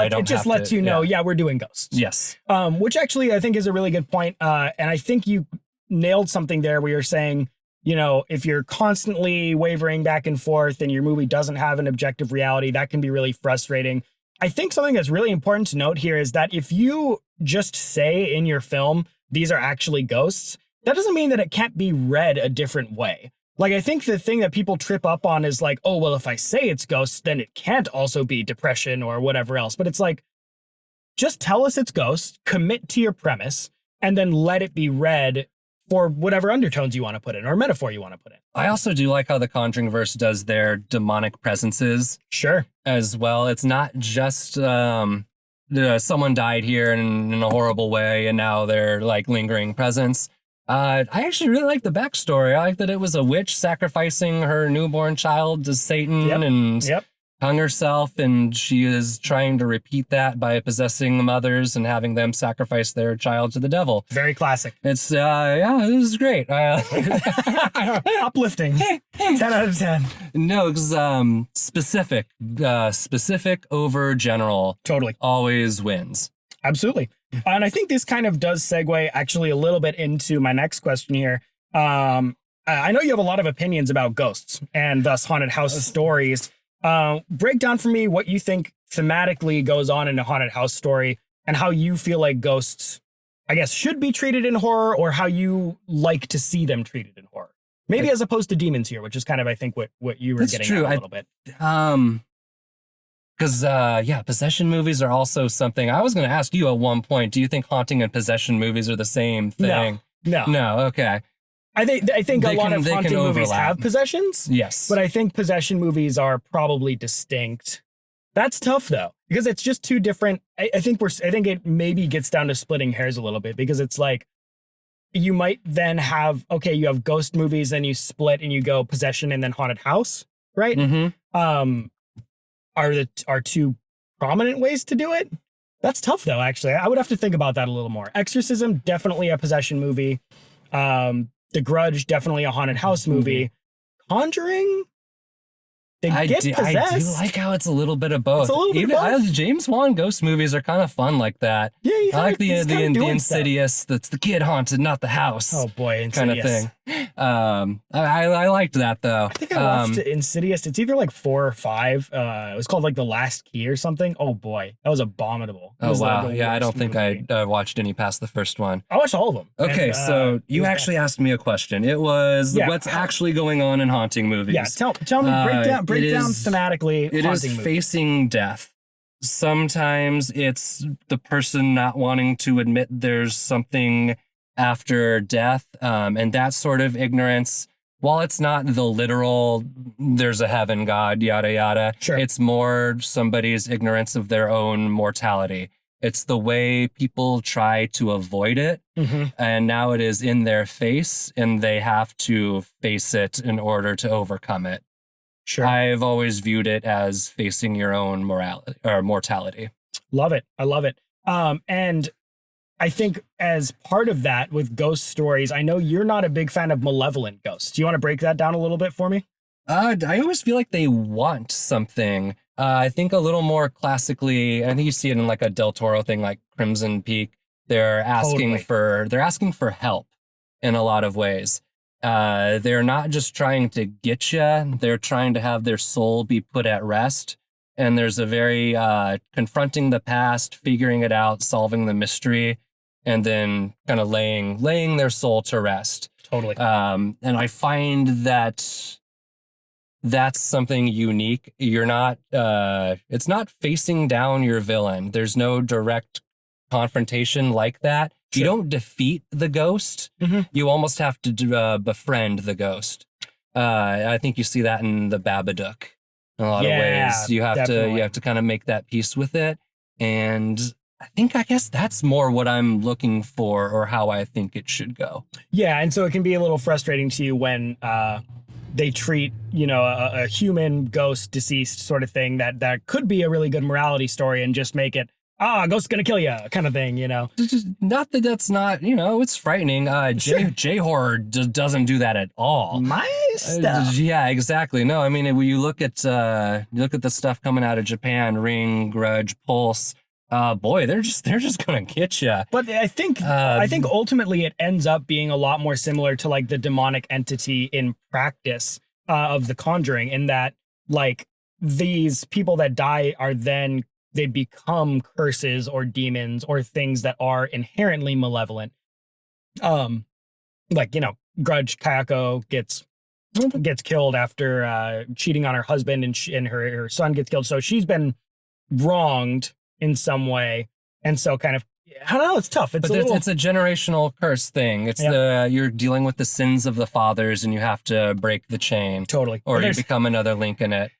lets you know, we're doing ghosts. Yes. Which actually I think is a really good point. And I think you nailed something there where you're saying, if you're constantly wavering back and forth and your movie doesn't have an objective reality, that can be really frustrating. I think something that's really important to note here is that if you just say in your film, these are actually ghosts, that doesn't mean that it can't be read a different way. Like, I think the thing that people trip up on is like, oh, well, if I say it's ghosts, then it can't also be depression or whatever else. But it's like, just tell us it's ghosts, commit to your premise, and then let it be read for whatever undertones you want to put in or metaphor you want to put in. I also do like how the Conjuring verse does their demonic presences Sure. as well. It's not just someone died here in a horrible way and now they're like lingering presence. I actually really like the backstory. I like that it was a witch sacrificing her newborn child to Satan and hung herself, and she is trying to repeat that by possessing mothers and having them sacrifice their child to the devil. Very classic. It's yeah, it was great. Uplifting. 10 out of 10. No, because specific over general Totally always wins. Absolutely. And I think this kind of does segue actually a little bit into my next question here. I know you have a lot of opinions about ghosts and thus haunted house stories. Break down for me what you think thematically goes on in a haunted house story and how you feel like ghosts, I guess, should be treated in horror, or how you like to see them treated in horror. Maybe as opposed to demons here, which is kind of, I think, what you were getting at a little bit. Because, possession movies are also something I was going to ask you at one point. Do you think haunting and possession movies are the same thing? No. Okay. I think a lot of haunting movies have possessions. Yes. But I think possession movies are probably distinct. That's tough though, because it's just two different. I think it maybe gets down to splitting hairs a little bit, because it's like you might then have, you have ghost movies, then you split and you go possession and then haunted house, right? Mm-hmm. Are two prominent ways to do it. That's tough though, actually. I would have to think about that a little more. Exorcism, definitely a possession movie. The Grudge, definitely a haunted house movie. Conjuring, they get possessed. I do like how it's a little bit of both. It's a little bit of both. James Wan ghost movies are kind of fun like that. Yeah, I like the Insidious. Stuff. That's the kid haunted, not the house. Oh boy, Insidious. Kind of thing. I liked that though. I think I watched Insidious. It's either like 4 or 5. It was called like The Last Key or something. Oh boy, that was abominable. Oh wow, yeah. I don't think I watched any past the first one. I watched all of them. Okay, so you actually asked me a question. It was what's actually going on in haunting movies. Yeah, tell me, break down thematically. It is facing death. Sometimes it's the person not wanting to admit there's something after death, and that sort of ignorance. While it's not the literal, there's a heaven, God, yada yada. Sure. It's more somebody's ignorance of their own mortality. It's the way people try to avoid it, and now it is in their face, and they have to face it in order to overcome it. Sure. I've always viewed it as facing your own morality or mortality. Love it. I love it. And I think as part of that with ghost stories, I know you're not a big fan of malevolent ghosts. Do you want to break that down a little bit for me? I always feel like they want something. I think a little more classically, I think you see it in like a Del Toro thing like Crimson Peak. They're asking for help in a lot of ways. They're not just trying to get you, they're trying to have their soul be put at rest. And there's a very confronting the past, figuring it out, solving the mystery, and then kind of laying their soul to rest. Totally. And I find that that's something unique. You're not, it's not facing down your villain. There's no direct confrontation like that. Sure. You don't defeat the ghost. You almost have to befriend the ghost. I think you see that in the Babadook in a lot of ways. You have to kind of make that peace with it. And I guess that's more what I'm looking for, or how I think it should go. Yeah. And so it can be a little frustrating to you when they treat, a human ghost deceased sort of thing that could be a really good morality story and just make it, ghost's gonna kill you kind of thing, Just not that that's not, it's frightening. J-horror doesn't do that at all. My stuff. Yeah, exactly. No, I mean, when you look at the stuff coming out of Japan, Ring, Grudge, Pulse, boy, they're just gonna get you. But I think ultimately it ends up being a lot more similar to like the demonic entity in practice of The Conjuring, in that like these people that die are then they become curses or demons or things that are inherently malevolent. Grudge, Kayako gets killed after cheating on her husband, and her son gets killed. So she's been wronged in some way. And so kind of I don't know. It's tough. It's But it's a generational curse thing. It's you're dealing with the sins of the fathers, and you have to break the chain, totally, or you become another link in it.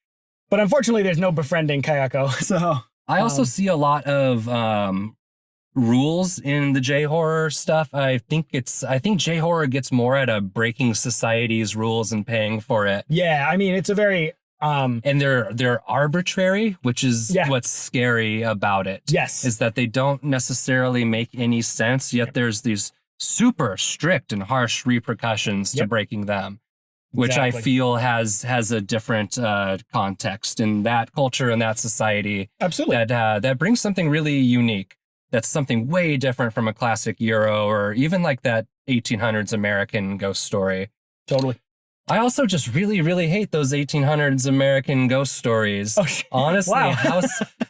But unfortunately, there's no befriending Kayako. So I also see a lot of rules in the J horror stuff. I think J horror gets more at a breaking society's rules and paying for it. Yeah, I mean, it's a very and they're arbitrary, which is what's scary about it. Yes, is that they don't necessarily make any sense, yet there's these super strict and harsh repercussions to breaking them, which I feel has a different context in that culture and that society. Absolutely, that brings something really unique. That's something way different from a classic Euro or even like that 1800s American ghost story. Totally. I also just really, really hate those 1800s American ghost stories. Oh, honestly, wow.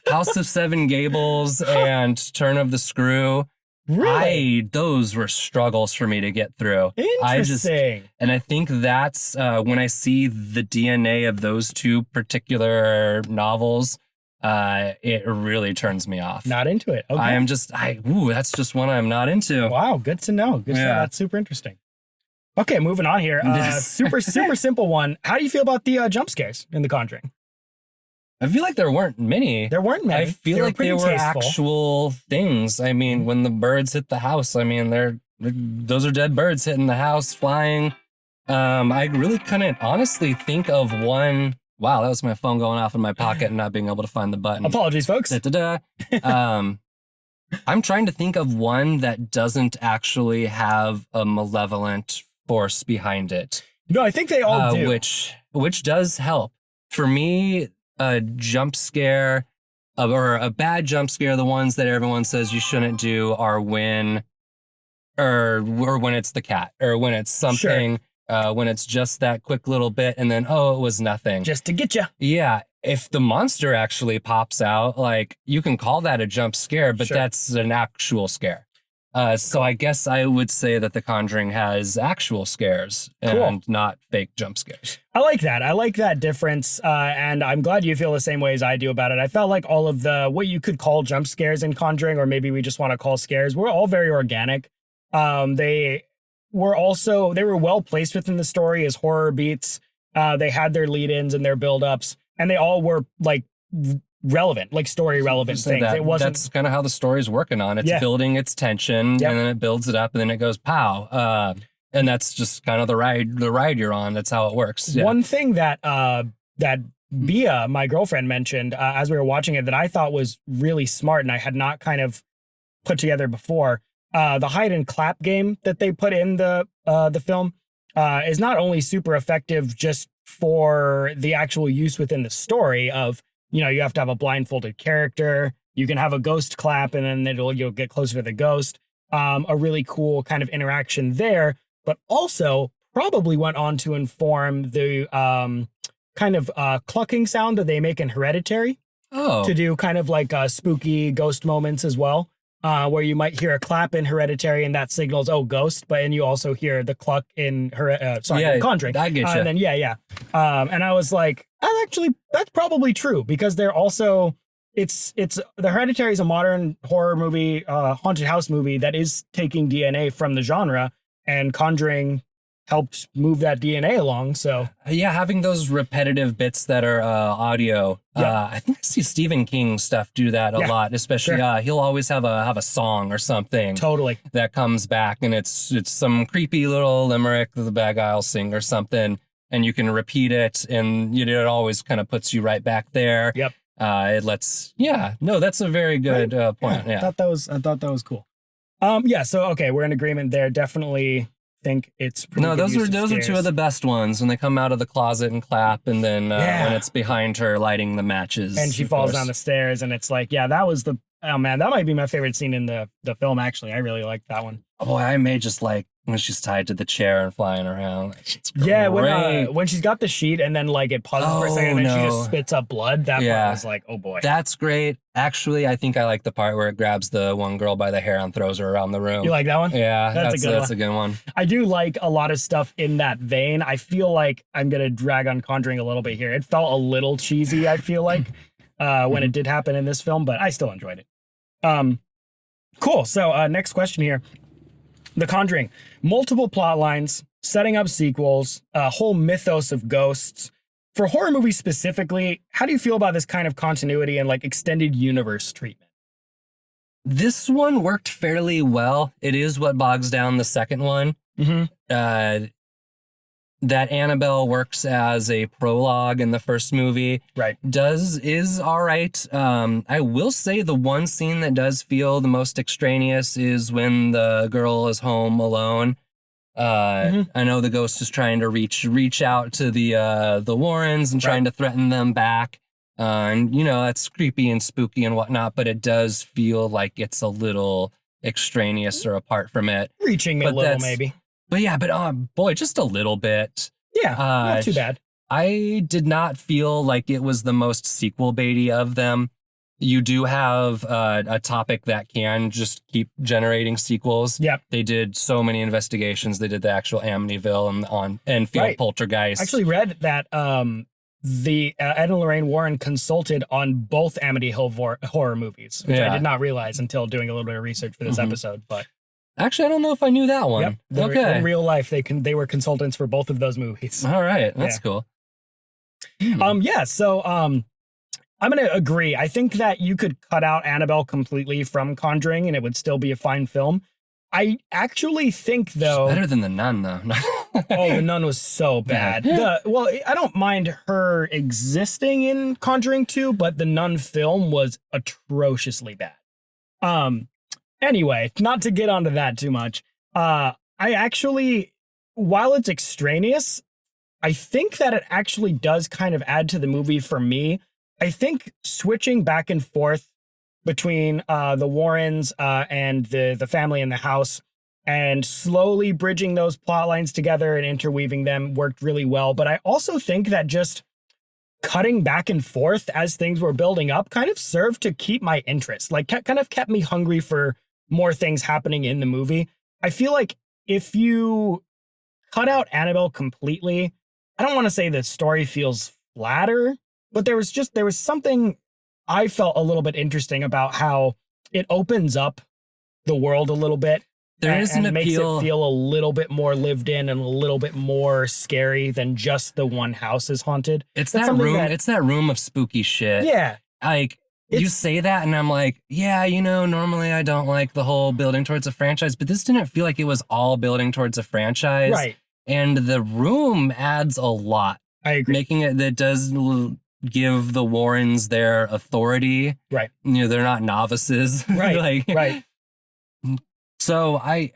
House of Seven Gables and Turn of the Screw. Really? Those were struggles for me to get through. Interesting. And I think that's when I see the DNA of those two particular novels, it really turns me off. Not into it. Okay. That's just one I'm not into. Wow, good to know. Good to know. That's super interesting. Okay, moving on here. Super simple one. How do you feel about the jump scares in The Conjuring? I feel like there weren't many. There weren't many. I feel like they were actual things. I mean, when the birds hit the house, I mean, those are dead birds hitting the house, flying. I really couldn't honestly think of one. Wow, that was my phone going off in my pocket and not being able to find the button. Apologies, folks. I'm trying to think of one that doesn't actually have a malevolent force behind it. No, I think they all do. Which does help. For me, a jump scare or a bad jump scare, the ones that everyone says you shouldn't do are when it's the cat or when it's something, when it's just that quick little bit and then, it was nothing. Just to get you. Yeah. If the monster actually pops out, like you can call that a jump scare, but that's an actual scare. So I guess I would say that The Conjuring has actual scares and not fake jump scares. I like that. I like that difference. And I'm glad you feel the same way as I do about it. I felt like all of what you could call jump scares in Conjuring, or maybe we just want to call scares, were all very organic. They were well placed within the story as horror beats. They had their lead-ins and their build-ups, and they all were like relevant, like story relevant things. That's kind of how the story's working on. It's building its tension and then it builds it up and then it goes pow. And that's just kind of the ride you're on. That's how it works. Yeah. One thing that Bia, my girlfriend, mentioned as we were watching it that I thought was really smart and I had not kind of put together before, the hide and clap game that they put in the film is not only super effective just for the actual use within the story of, you have to have a blindfolded character. You can have a ghost clap and then you'll get closer to the ghost. A really cool kind of interaction there, but also probably went on to inform the kind of clucking sound that they make in Hereditary. To do kind of like spooky ghost moments as well, where you might hear a clap in Hereditary and that signals, ghost, and you also hear the cluck in Conjuring. I get you. And then, and I was like, that's probably true because they're also, it's the Hereditary is a modern horror movie, haunted house movie that is taking DNA from the genre, and Conjuring helped move that DNA along. So having those repetitive bits that are audio. I think I see Stephen King stuff do that a lot, especially he'll always have a song or something that comes back, and it's some creepy little limerick that the bad guy will sing or something, and you can repeat it, and it always kind of puts you right back there. It lets that's a very good point. I thought that was cool. So okay, we're in agreement there. Definitely think it's pretty those are two of the best ones when they come out of the closet and clap, and then when it's behind her lighting the matches and she falls down the stairs, and it's like that was that might be my favorite scene in the film. Actually, I really like that one. I may just like when she's tied to the chair and flying around. It's great. Yeah, when she's got the sheet and then like it pauses for a second and then she just spits up blood. That part was like, oh boy. That's great. Actually, I think I like the part where it grabs the one girl by the hair and throws her around the room. You like that one? Yeah, that's a good one. I do like a lot of stuff in that vein. I feel like I'm going to drag on Conjuring a little bit here. It felt a little cheesy, I feel like, when it did happen in this film, but I still enjoyed it. Cool. So next question here. The Conjuring. Multiple plot lines, setting up sequels, a whole mythos of ghosts. For horror movies specifically, how do you feel about this kind of continuity and like extended universe treatment? This one worked fairly well. It is what bogs down the second one. Mm-hmm. That Annabelle works as a prologue in the first movie. Right. Is all right. I will say the one scene that does feel the most extraneous is when the girl is home alone. I know the ghost is trying to reach out to the Warrens and trying to threaten them back. And you know, that's creepy and spooky and whatnot, but it does feel like it's a little extraneous or apart from it. Reaching me a little, maybe. But yeah, boy, just a little bit. Yeah, not too bad. I did not feel like it was the most sequel baity of them. You do have a topic that can just keep generating sequels. Yep. They did so many investigations. They did the actual Amityville and Enfield Poltergeist. I actually read that the Ed and Lorraine Warren consulted on both Amityville horror movies, which I did not realize until doing a little bit of research for this episode. But actually, I don't know if I knew that one. Yep. Okay. In real life, they were consultants for both of those movies. All right, that's cool. So I'm going to agree. I think that you could cut out Annabelle completely from Conjuring and it would still be a fine film. I actually think, though... It's better than The Nun, though. Oh, The Nun was so bad. Well, I don't mind her existing in Conjuring 2, but The Nun film was atrociously bad. Anyway, not to get onto that too much, I actually, while it's extraneous, I think that it actually does kind of add to the movie for me. I think switching back and forth between the Warrens and the family in the house and slowly bridging those plot lines together and interweaving them worked really well. But I also think that just cutting back and forth as things were building up kind of served to keep my interest, like kind of kept me hungry for more things happening in the movie. I feel like if you cut out Annabelle completely, I don't want to say the story feels flatter, but there was something I felt a little bit interesting about how it opens up the world a little bit. There is an appeal. Makes it feel a little bit more lived in and a little bit more scary than just the one house is haunted. It's that room. It's that room of spooky shit. Yeah. Like, you say that and I'm like, yeah, you know, normally I don't like the whole building towards a franchise, but this didn't feel like it was all building towards a franchise. Right. And the room adds a lot. I agree. Making it, that does give the Warrens their authority. Right. You know, they're not novices. Right. Right. So I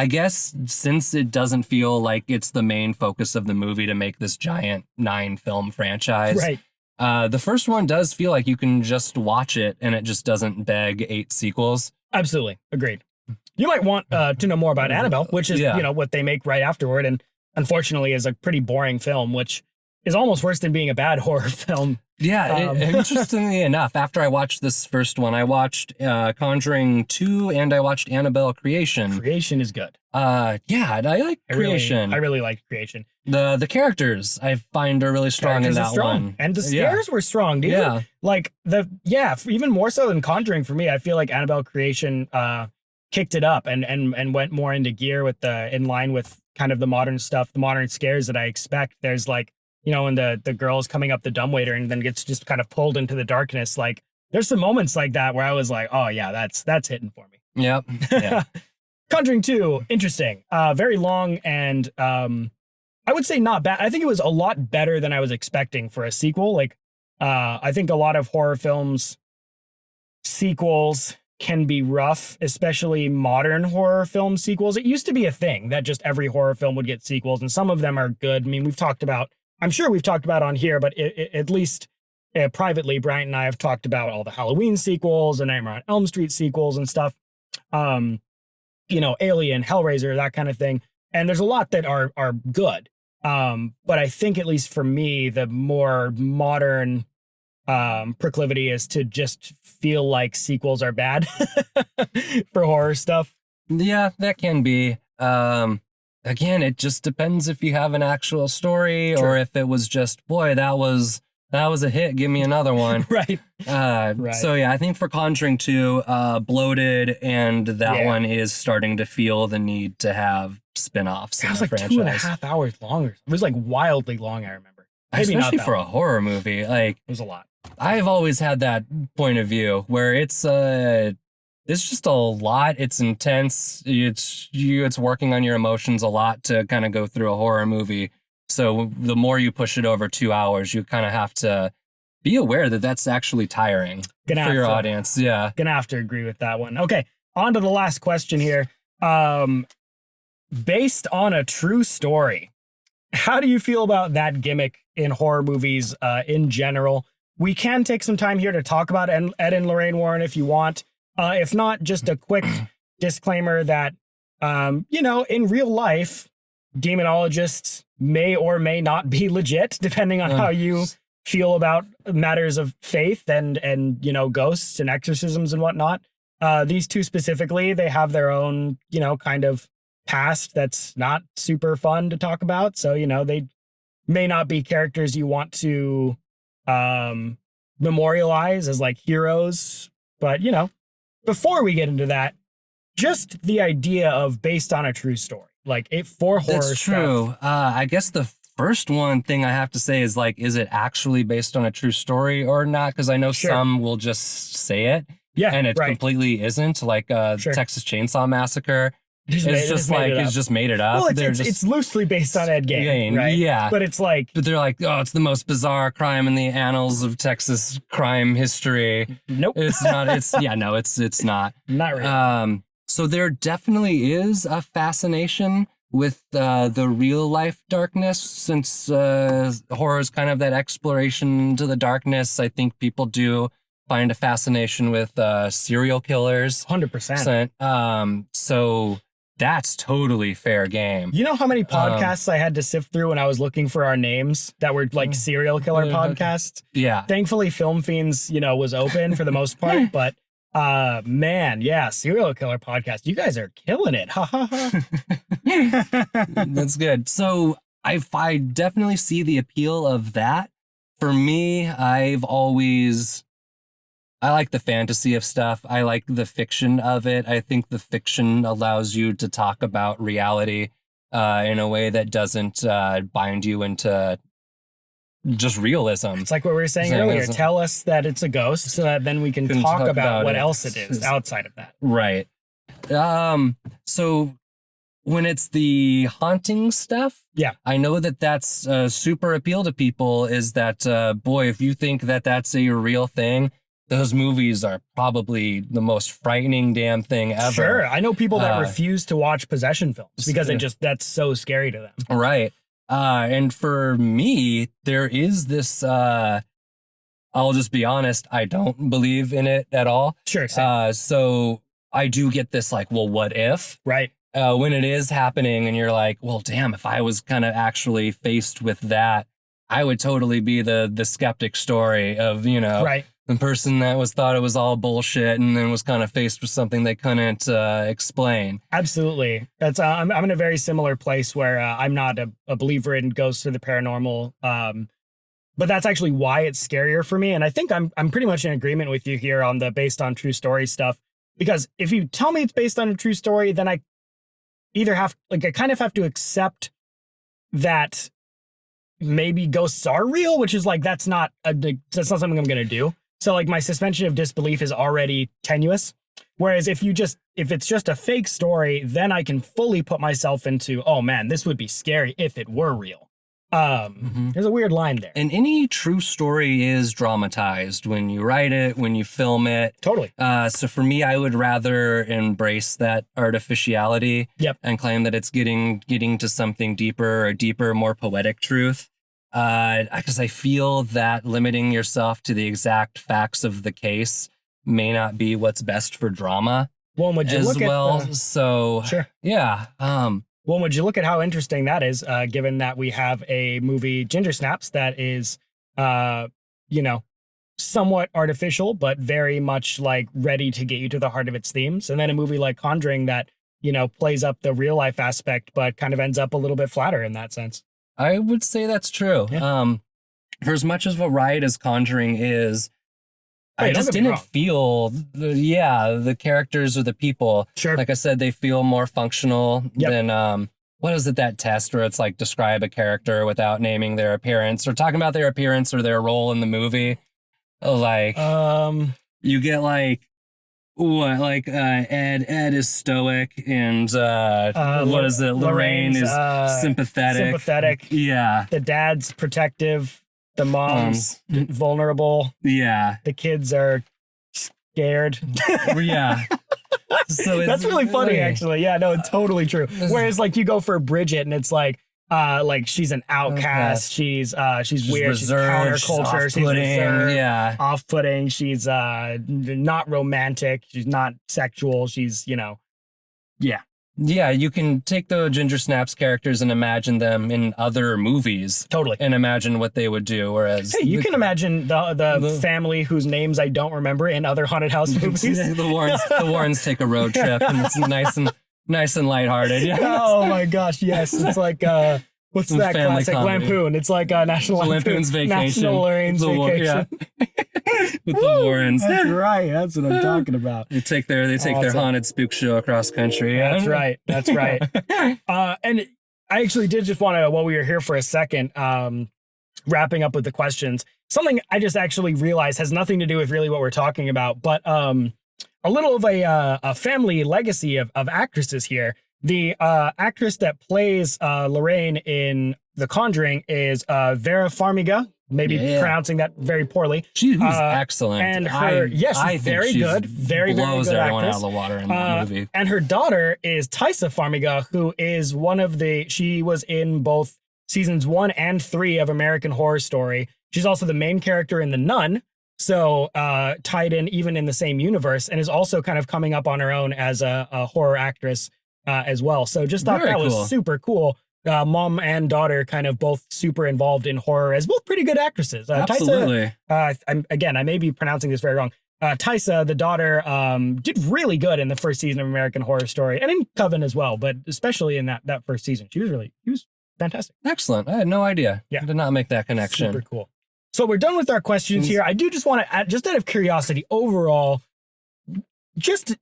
guess since it doesn't feel like it's the main focus of the movie to make this giant 9-film franchise. Right. The first one does feel like you can just watch it and it just doesn't beg 8 sequels. Absolutely. Agreed. You might want to know more about Annabelle, which is, you know, what they make right afterward. And unfortunately is a pretty boring film, which is almost worse than being a bad horror film. Yeah. Interestingly enough, after I watched this first one, I watched Conjuring 2 and I watched Annabelle Creation. Creation is good. Yeah, I like Creation. I really like Creation. The characters I find are really strong in that one. And the scares were strong, dude. Yeah. Like even more so than Conjuring for me. I feel like Annabelle Creation kicked it up and went more into gear with in line with kind of the modern stuff, the modern scares that I expect. There's like, you know, when the girl's coming up the dumbwaiter and then gets just kind of pulled into the darkness. Like there's some moments like that where I was like, oh yeah, that's hitting for me. Yep. Yeah. Conjuring 2, interesting. Very long and I would say not bad. I think it was a lot better than I was expecting for a sequel. Like I think a lot of horror films sequels can be rough, especially modern horror film sequels. It used to be a thing that just every horror film would get sequels, and some of them are good. I mean, I'm sure we've talked about on here, but at least privately, Bryant and I have talked about all the Halloween sequels and Nightmare on Elm Street sequels and stuff. You know, Alien, Hellraiser, that kind of thing. And there's a lot that are good. But I think, at least for me, the more modern proclivity is to just feel like sequels are bad for horror stuff. Yeah, that can be. Again, it just depends if you have an actual story or if it was just, boy, that was that was a hit. Give me another one. Right. Right. So yeah, I think for Conjuring 2, bloated, and that one is starting to feel the need to have spin-offs It in was the like franchise. 2.5 hours long. It was like wildly long, I remember. Maybe Especially not for that a horror movie. Like, it was a lot. I've always had that point of view where it's just a lot. It's intense. It's working on your emotions a lot to kind of go through a horror movie. So the more you push it over 2 hours, you kind of have to be aware that that's actually tiring for your audience. Yeah. Gonna have to agree with that one. Okay, on to the last question here. Based on a true story, how do you feel about that gimmick in horror movies in general? We can take some time here to talk about Ed and Lorraine Warren if you want. If not, just a quick disclaimer that, in real life, demonologists may or may not be legit, depending on how you feel about matters of faith and ghosts and exorcisms and whatnot. These two specifically, they have their own, kind of past that's not super fun to talk about. So, they may not be characters you want to memorialize as like heroes. But, before we get into that, just the idea of based on a true story, like it for horror. That's true. Stuff. I guess the first one thing I have to say is like, is it actually based on a true story or not? Because I know some will just say it. Yeah. And it completely isn't. Like Texas Chainsaw Massacre. It's just made it up. Well, it's loosely based on Ed Gein, right? Yeah. But it's like... But they're like, oh, it's the most bizarre crime in the annals of Texas crime history. Nope. It's not. It's not. Not really. So there definitely is a fascination with the real life darkness, since horror is kind of that exploration into the darkness. I think people do find a fascination with serial killers. 100%. So that's totally fair game. You know how many podcasts I had to sift through when I was looking for our names that were like serial killer podcasts? Yeah. Thankfully, Film Fiends, was open for the most part, but serial killer podcast. You guys are killing it. Ha ha ha. That's good. So I definitely see the appeal of that. For me, I like the fantasy of stuff. I like the fiction of it. I think the fiction allows you to talk about reality in a way that doesn't bind you into just realism. It's like what we were saying earlier. Tell us that it's a ghost so that then we can talk about what else it is outside of that. Right. So when it's the haunting stuff, I know that that's super appeal to people, is that, boy, if you think that that's a real thing, those movies are probably the most frightening damn thing ever. Sure. I know people that refuse to watch possession films because that's so scary to them. Right. And for me, there is this, I'll just be honest, I don't believe in it at all. Sure. So I do get this like, well, what if? Right. When it is happening and you're like, well, damn, if I was kind of actually faced with that, I would totally be the skeptic story of, right. The person that thought it was all bullshit and then was kind of faced with something they couldn't explain. Absolutely. That's I'm in a very similar place where I'm not a believer in ghosts or the paranormal. But that's actually why it's scarier for me. And I think I'm pretty much in agreement with you here on the based on true story stuff. Because if you tell me it's based on a true story, then I either I kind of have to accept that maybe ghosts are real, which is like, that's not something I'm going to do. So like my suspension of disbelief is already tenuous. Whereas if it's just a fake story, then I can fully put myself into, oh man, this would be scary if it were real. There's a weird line there. And any true story is dramatized when you write it, when you film it. Totally. So for me, I would rather embrace that artificiality and claim that it's getting to something deeper, more poetic truth. Because I feel that limiting yourself to the exact facts of the case may not be what's best for drama. Well, would you as look well? At so sure, yeah. Well, would you look at how interesting that is, given that we have a movie, Ginger Snaps, that is, somewhat artificial, but very much like ready to get you to the heart of its themes, and then a movie like Conjuring that plays up the real life aspect, but kind of ends up a little bit flatter in that sense. I would say that's true. Yeah. for as much of a ride as Conjuring is, Hey, I don't just get me didn't wrong. feel the characters or the people. Sure. Like I said, they feel more functional Yep. than what is it, that test where it's like describe a character without naming their appearance or talking about their appearance or their role in the movie. Like you get like what, like Ed is stoic and what is it? Lorraine Lorraine's, is sympathetic. sympathetic. Yeah. The dad's protective. The mom's vulnerable. Yeah. The kids are scared. Yeah. So it's, That's really funny, actually. Yeah, no, totally true. Whereas, like, you go for Bridget, and it's like she's an outcast. She's weird. Reserved, she's counterculture. She's reserved, yeah. off-putting. She's not romantic. She's not sexual. She's yeah. Yeah, you can take the Ginger Snaps characters and imagine them in other movies. Totally. And imagine what they would do. Whereas Hey, you can imagine the family whose names I don't remember in other haunted house movies. the Warrens take a road trip and it's nice and lighthearted. Yeah. Oh my gosh, yes. It's like what's Some that family classic? comedy. Lampoon. It's like National Lampoon's Vacation. National Lorraine's Vacation. With the Warrens. That's right. That's what I'm talking about. They take their haunted spook show across country. Yeah. That's right. That's right. And I actually did just want to, while we were here for a second, wrapping up with the questions, something I just actually realized has nothing to do with really what we're talking about, but a little of a family legacy of actresses here. The actress that plays Lorraine in The Conjuring is Vera Farmiga. Maybe pronouncing that very poorly. She was excellent. And her, she's very good. Very, very good blows everyone actress. out of the water in that movie. And her daughter is Taissa Farmiga, who is she was in both seasons 1 and 3 of American Horror Story. She's also the main character in The Nun. So tied in even in the same universe, and is also kind of coming up on her own as a horror actress as well. So just thought that was super cool. Mom and daughter kind of both super involved in horror as both pretty good actresses. Absolutely. Taissa, I may be pronouncing this very wrong. Taissa, the daughter, did really good in the first season of American Horror Story and in Coven as well, but especially in that first season. She was fantastic. Excellent. I had no idea. Yeah. I did not make that connection. Super cool. So we're done with our questions here. I do just want to, just out of curiosity, overall, just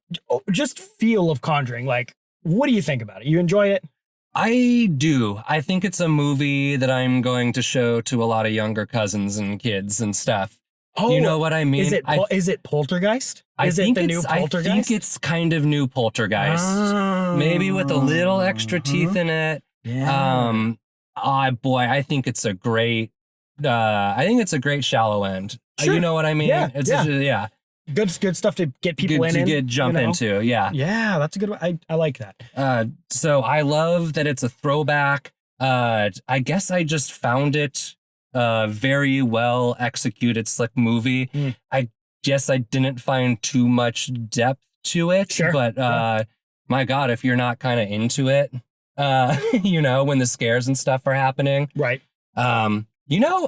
feel of Conjuring. Like, what do you think about it? You enjoy it? I do. I think it's a movie that I'm going to show to a lot of younger cousins and kids and stuff. Oh, you know what I mean? Is it Poltergeist? Is it the new Poltergeist? I think it's kind of new Poltergeist. Maybe with a little extra teeth in it. Yeah. I think it's a great shallow end. Sure. You know what I mean? Yeah. Good stuff to get people jump into. Yeah. Yeah, that's a good one. I like that. So I love that it's a throwback. I guess I just found it very well executed, slick movie. I guess I didn't find too much depth to it, but my God, if you're not kind of into it, when the scares and stuff are happening. Right.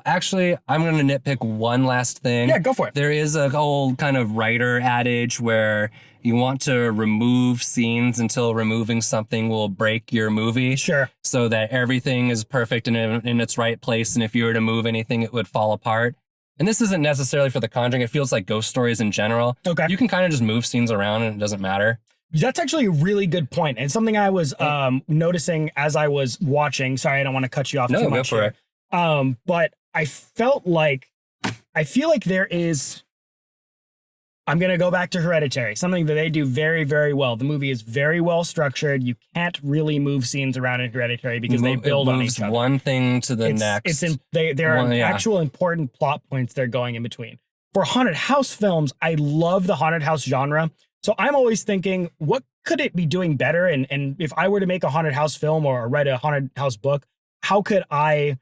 Actually, I'm going to nitpick one last thing. Yeah, go for it. There is a whole kind of writer adage where you want to remove scenes until removing something will break your movie. Sure. So that everything is perfect and in its right place. And if you were to move anything, it would fall apart. And this isn't necessarily for The Conjuring. It feels like ghost stories in general. Okay. You can kind of just move scenes around and it doesn't matter. That's actually a really good point. And something I was noticing as I was watching. Sorry, I don't want to cut you off too much. No, go for it. But I feel like there is, I'm going to go back to Hereditary, something that they do very, very well. The movie is very well structured. You can't really move scenes around in Hereditary because they build on each other. One thing to the next. There are actual important plot points they're going in between. For haunted house films, I love the haunted house genre. So I'm always thinking, what could it be doing better? And if I were to make a haunted house film or write a haunted house book, how could I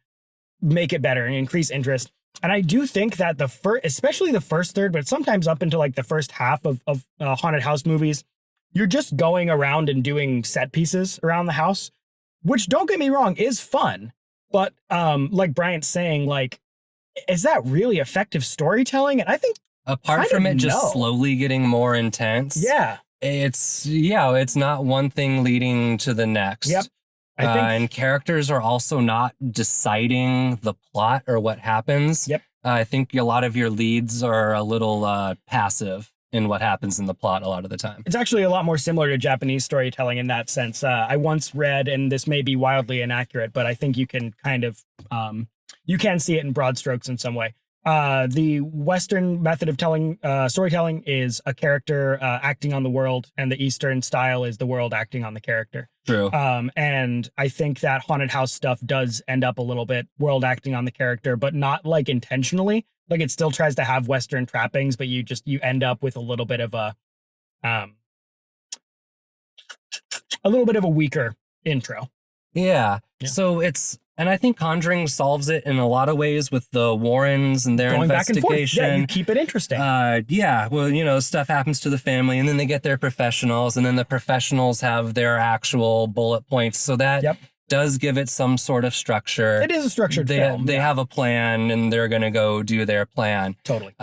make it better and increase interest? And I do think that especially the first third, but sometimes up into like the first half of haunted house movies, you're just going around and doing set pieces around the house, which, don't get me wrong, is fun. But like Bryant's saying, like, is that really effective storytelling? And I think apart from it just slowly getting more intense. Yeah. It's not one thing leading to the next. Yep. I think and characters are also not deciding the plot or what happens. Yep. I think a lot of your leads are a little passive in what happens in the plot a lot of the time. it's actually a lot more similar to Japanese storytelling in that sense. I once read, and this may be wildly inaccurate, but I think you can kind of you can see it in broad strokes in some way. The Western method of telling storytelling is a character acting on the world, and the Eastern style is the world acting on the character. True. And I think that haunted house stuff does end up a little bit world acting on the character, but not like intentionally. Like it still tries to have Western trappings, but you end up with a little bit of a weaker intro. Yeah. Yeah. So and I think Conjuring solves it in a lot of ways with the Warrens and their Going back and forth. investigation. Yeah, you keep it interesting. Yeah, well, stuff happens to the family, and then they get their professionals, and then the professionals have their actual bullet points. So that does give it some sort of structure. It is a structured film. They have a plan, and they're going to go do their plan. Totally.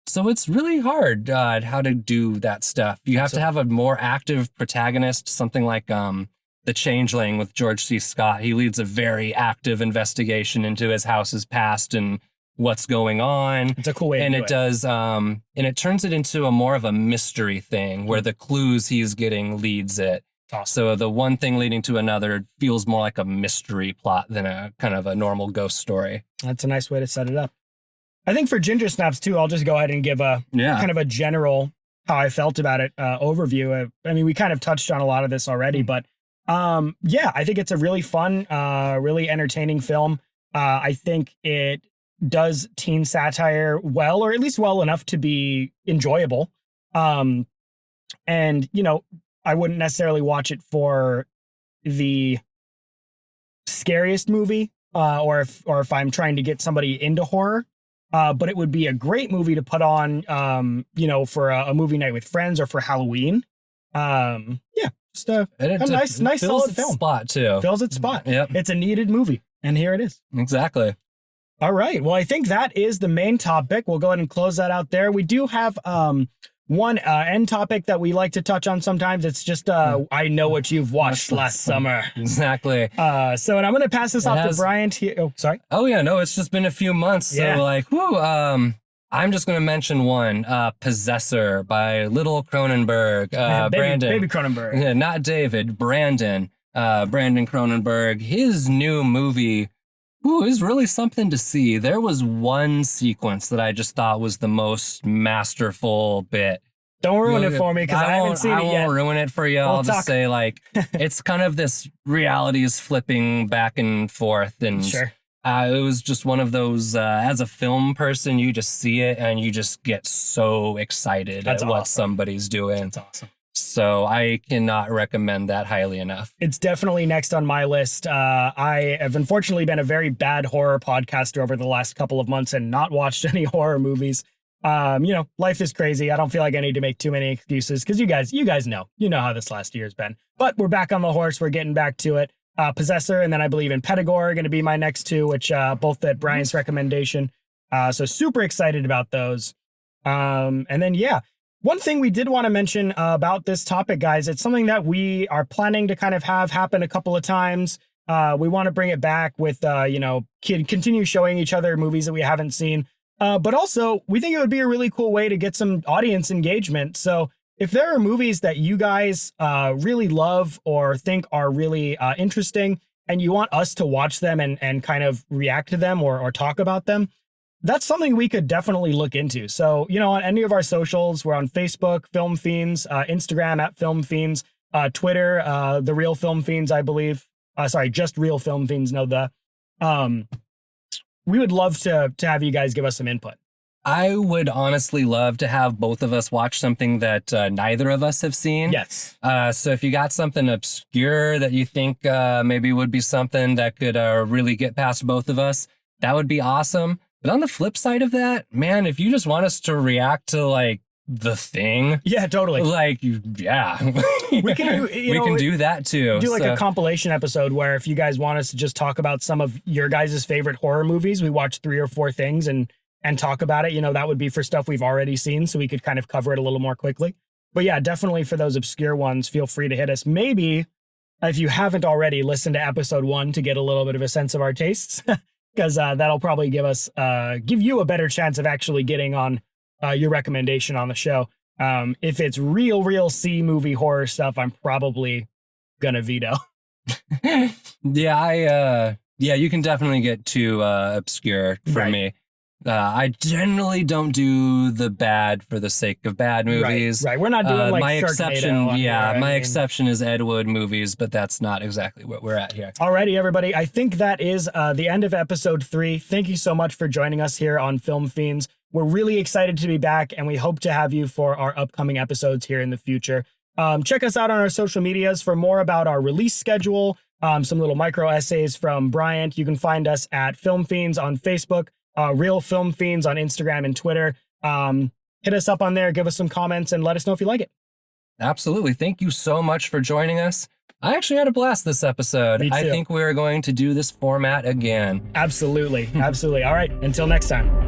So it's really hard how to do that stuff. You have to have a more active protagonist, something like The Changeling with George C. Scott. He leads a very active investigation into his house's past and what's going on. It's a cool way to do it. Does and it turns it into a more of a mystery thing where the clues he's getting leads it. Awesome. So the one thing leading to another feels more like a mystery plot than a kind of a normal ghost story. That's a nice way to set it up. I think for Ginger Snaps too, I'll just go ahead and give a kind of a general how I felt about it overview. I mean, we kind of touched on a lot of this already, but I think it's a really fun, really entertaining film. I think it does teen satire well, or at least well enough to be enjoyable. And, I wouldn't necessarily watch it for the scariest movie, or if I'm trying to get somebody into horror. But it would be a great movie to put on, for a movie night with friends or for Halloween. Just a nice solid film. Spot too. Fills its spot. Yep. It's a needed movie, and here it is. Exactly. All right. Well, I think that is the main topic. We'll go ahead and close that out there. We do have one end topic that we like to touch on sometimes. It's just I know what you've watched last summer. Exactly. And I'm going to pass this off to Bryant here. Oh, sorry. Oh yeah, no, it's just been a few months. Yeah. So I'm just going to mention one, Possessor by Little Cronenberg, Brandon. Baby Cronenberg. Yeah, not David, Brandon. Brandon Cronenberg. His new movie is really something to see. There was one sequence that I just thought was the most masterful bit. Don't ruin it for me because I haven't seen it yet. I won't ruin it for you. I'll just say, it's kind of this reality is flipping back and forth. And sure. It was just one of those, as a film person, you just see it and you just get so excited at what somebody's doing. That's awesome. So I cannot recommend that highly enough. It's definitely next on my list. I have unfortunately been a very bad horror podcaster over the last couple of months and not watched any horror movies. Life is crazy. I don't feel like I need to make too many excuses because you guys know how this last year's been. But we're back on the horse. We're getting back to it. Possessor, and then I believe in Pedagore are going to be my next two, which both at Brian's recommendation. So super excited about those. And then, one thing we did want to mention about this topic, guys, it's something that we are planning to kind of have happen a couple of times. We want to bring it back with, continue showing each other movies that we haven't seen. But also, we think it would be a really cool way to get some audience engagement. So if there are movies that you guys really love or think are really interesting, and you want us to watch them and kind of react to them or talk about them, that's something we could definitely look into. So, on any of our socials, we're on Facebook, Film Fiends, Instagram at Film Fiends, Twitter, The Real Film Fiends, I believe. Just Real Film Fiends, we would love to have you guys give us some input. I would honestly love to have both of us watch something that neither of us have seen. Yes. So if you got something obscure that you think maybe would be something that could really get past both of us, that would be awesome. But on the flip side of that, man, if you just want us to react to The Thing. Yeah, totally. We can do that too. Do a compilation episode where if you guys want us to just talk about some of your guys' favorite horror movies, we watch 3 or 4 things and talk about it. That would be for stuff we've already seen, so we could kind of cover it a little more quickly. But yeah, definitely for those obscure ones, feel free to hit us. Maybe if you haven't already, listen to episode 1 to get a little bit of a sense of our tastes, because that'll probably give you a better chance of actually getting on your recommendation on the show. If it's real C movie horror stuff, I'm probably gonna veto. Yeah, you can definitely get too obscure for Right. me. I generally don't do the bad for the sake of bad movies. Right. We're not doing like my Sharknado exception, on here, I my mean. exception is Ed Wood movies, but that's not exactly what we're at here. Alrighty, everybody. I think that is the end of episode 3. Thank you so much for joining us here on Film Fiends. We're really excited to be back, and we hope to have you for our upcoming episodes here in the future. Check us out on our social medias for more about our release schedule, some little micro essays from Bryant. You can find us at Film Fiends on Facebook, Real Film Fiends on Instagram and Twitter. Hit us up on there, give us some comments, and let us know if you like it. Absolutely. Thank you so much for joining us. I actually had a blast this episode. Me too. I think we're going to do this format again. Absolutely. Absolutely. All right. Until next time.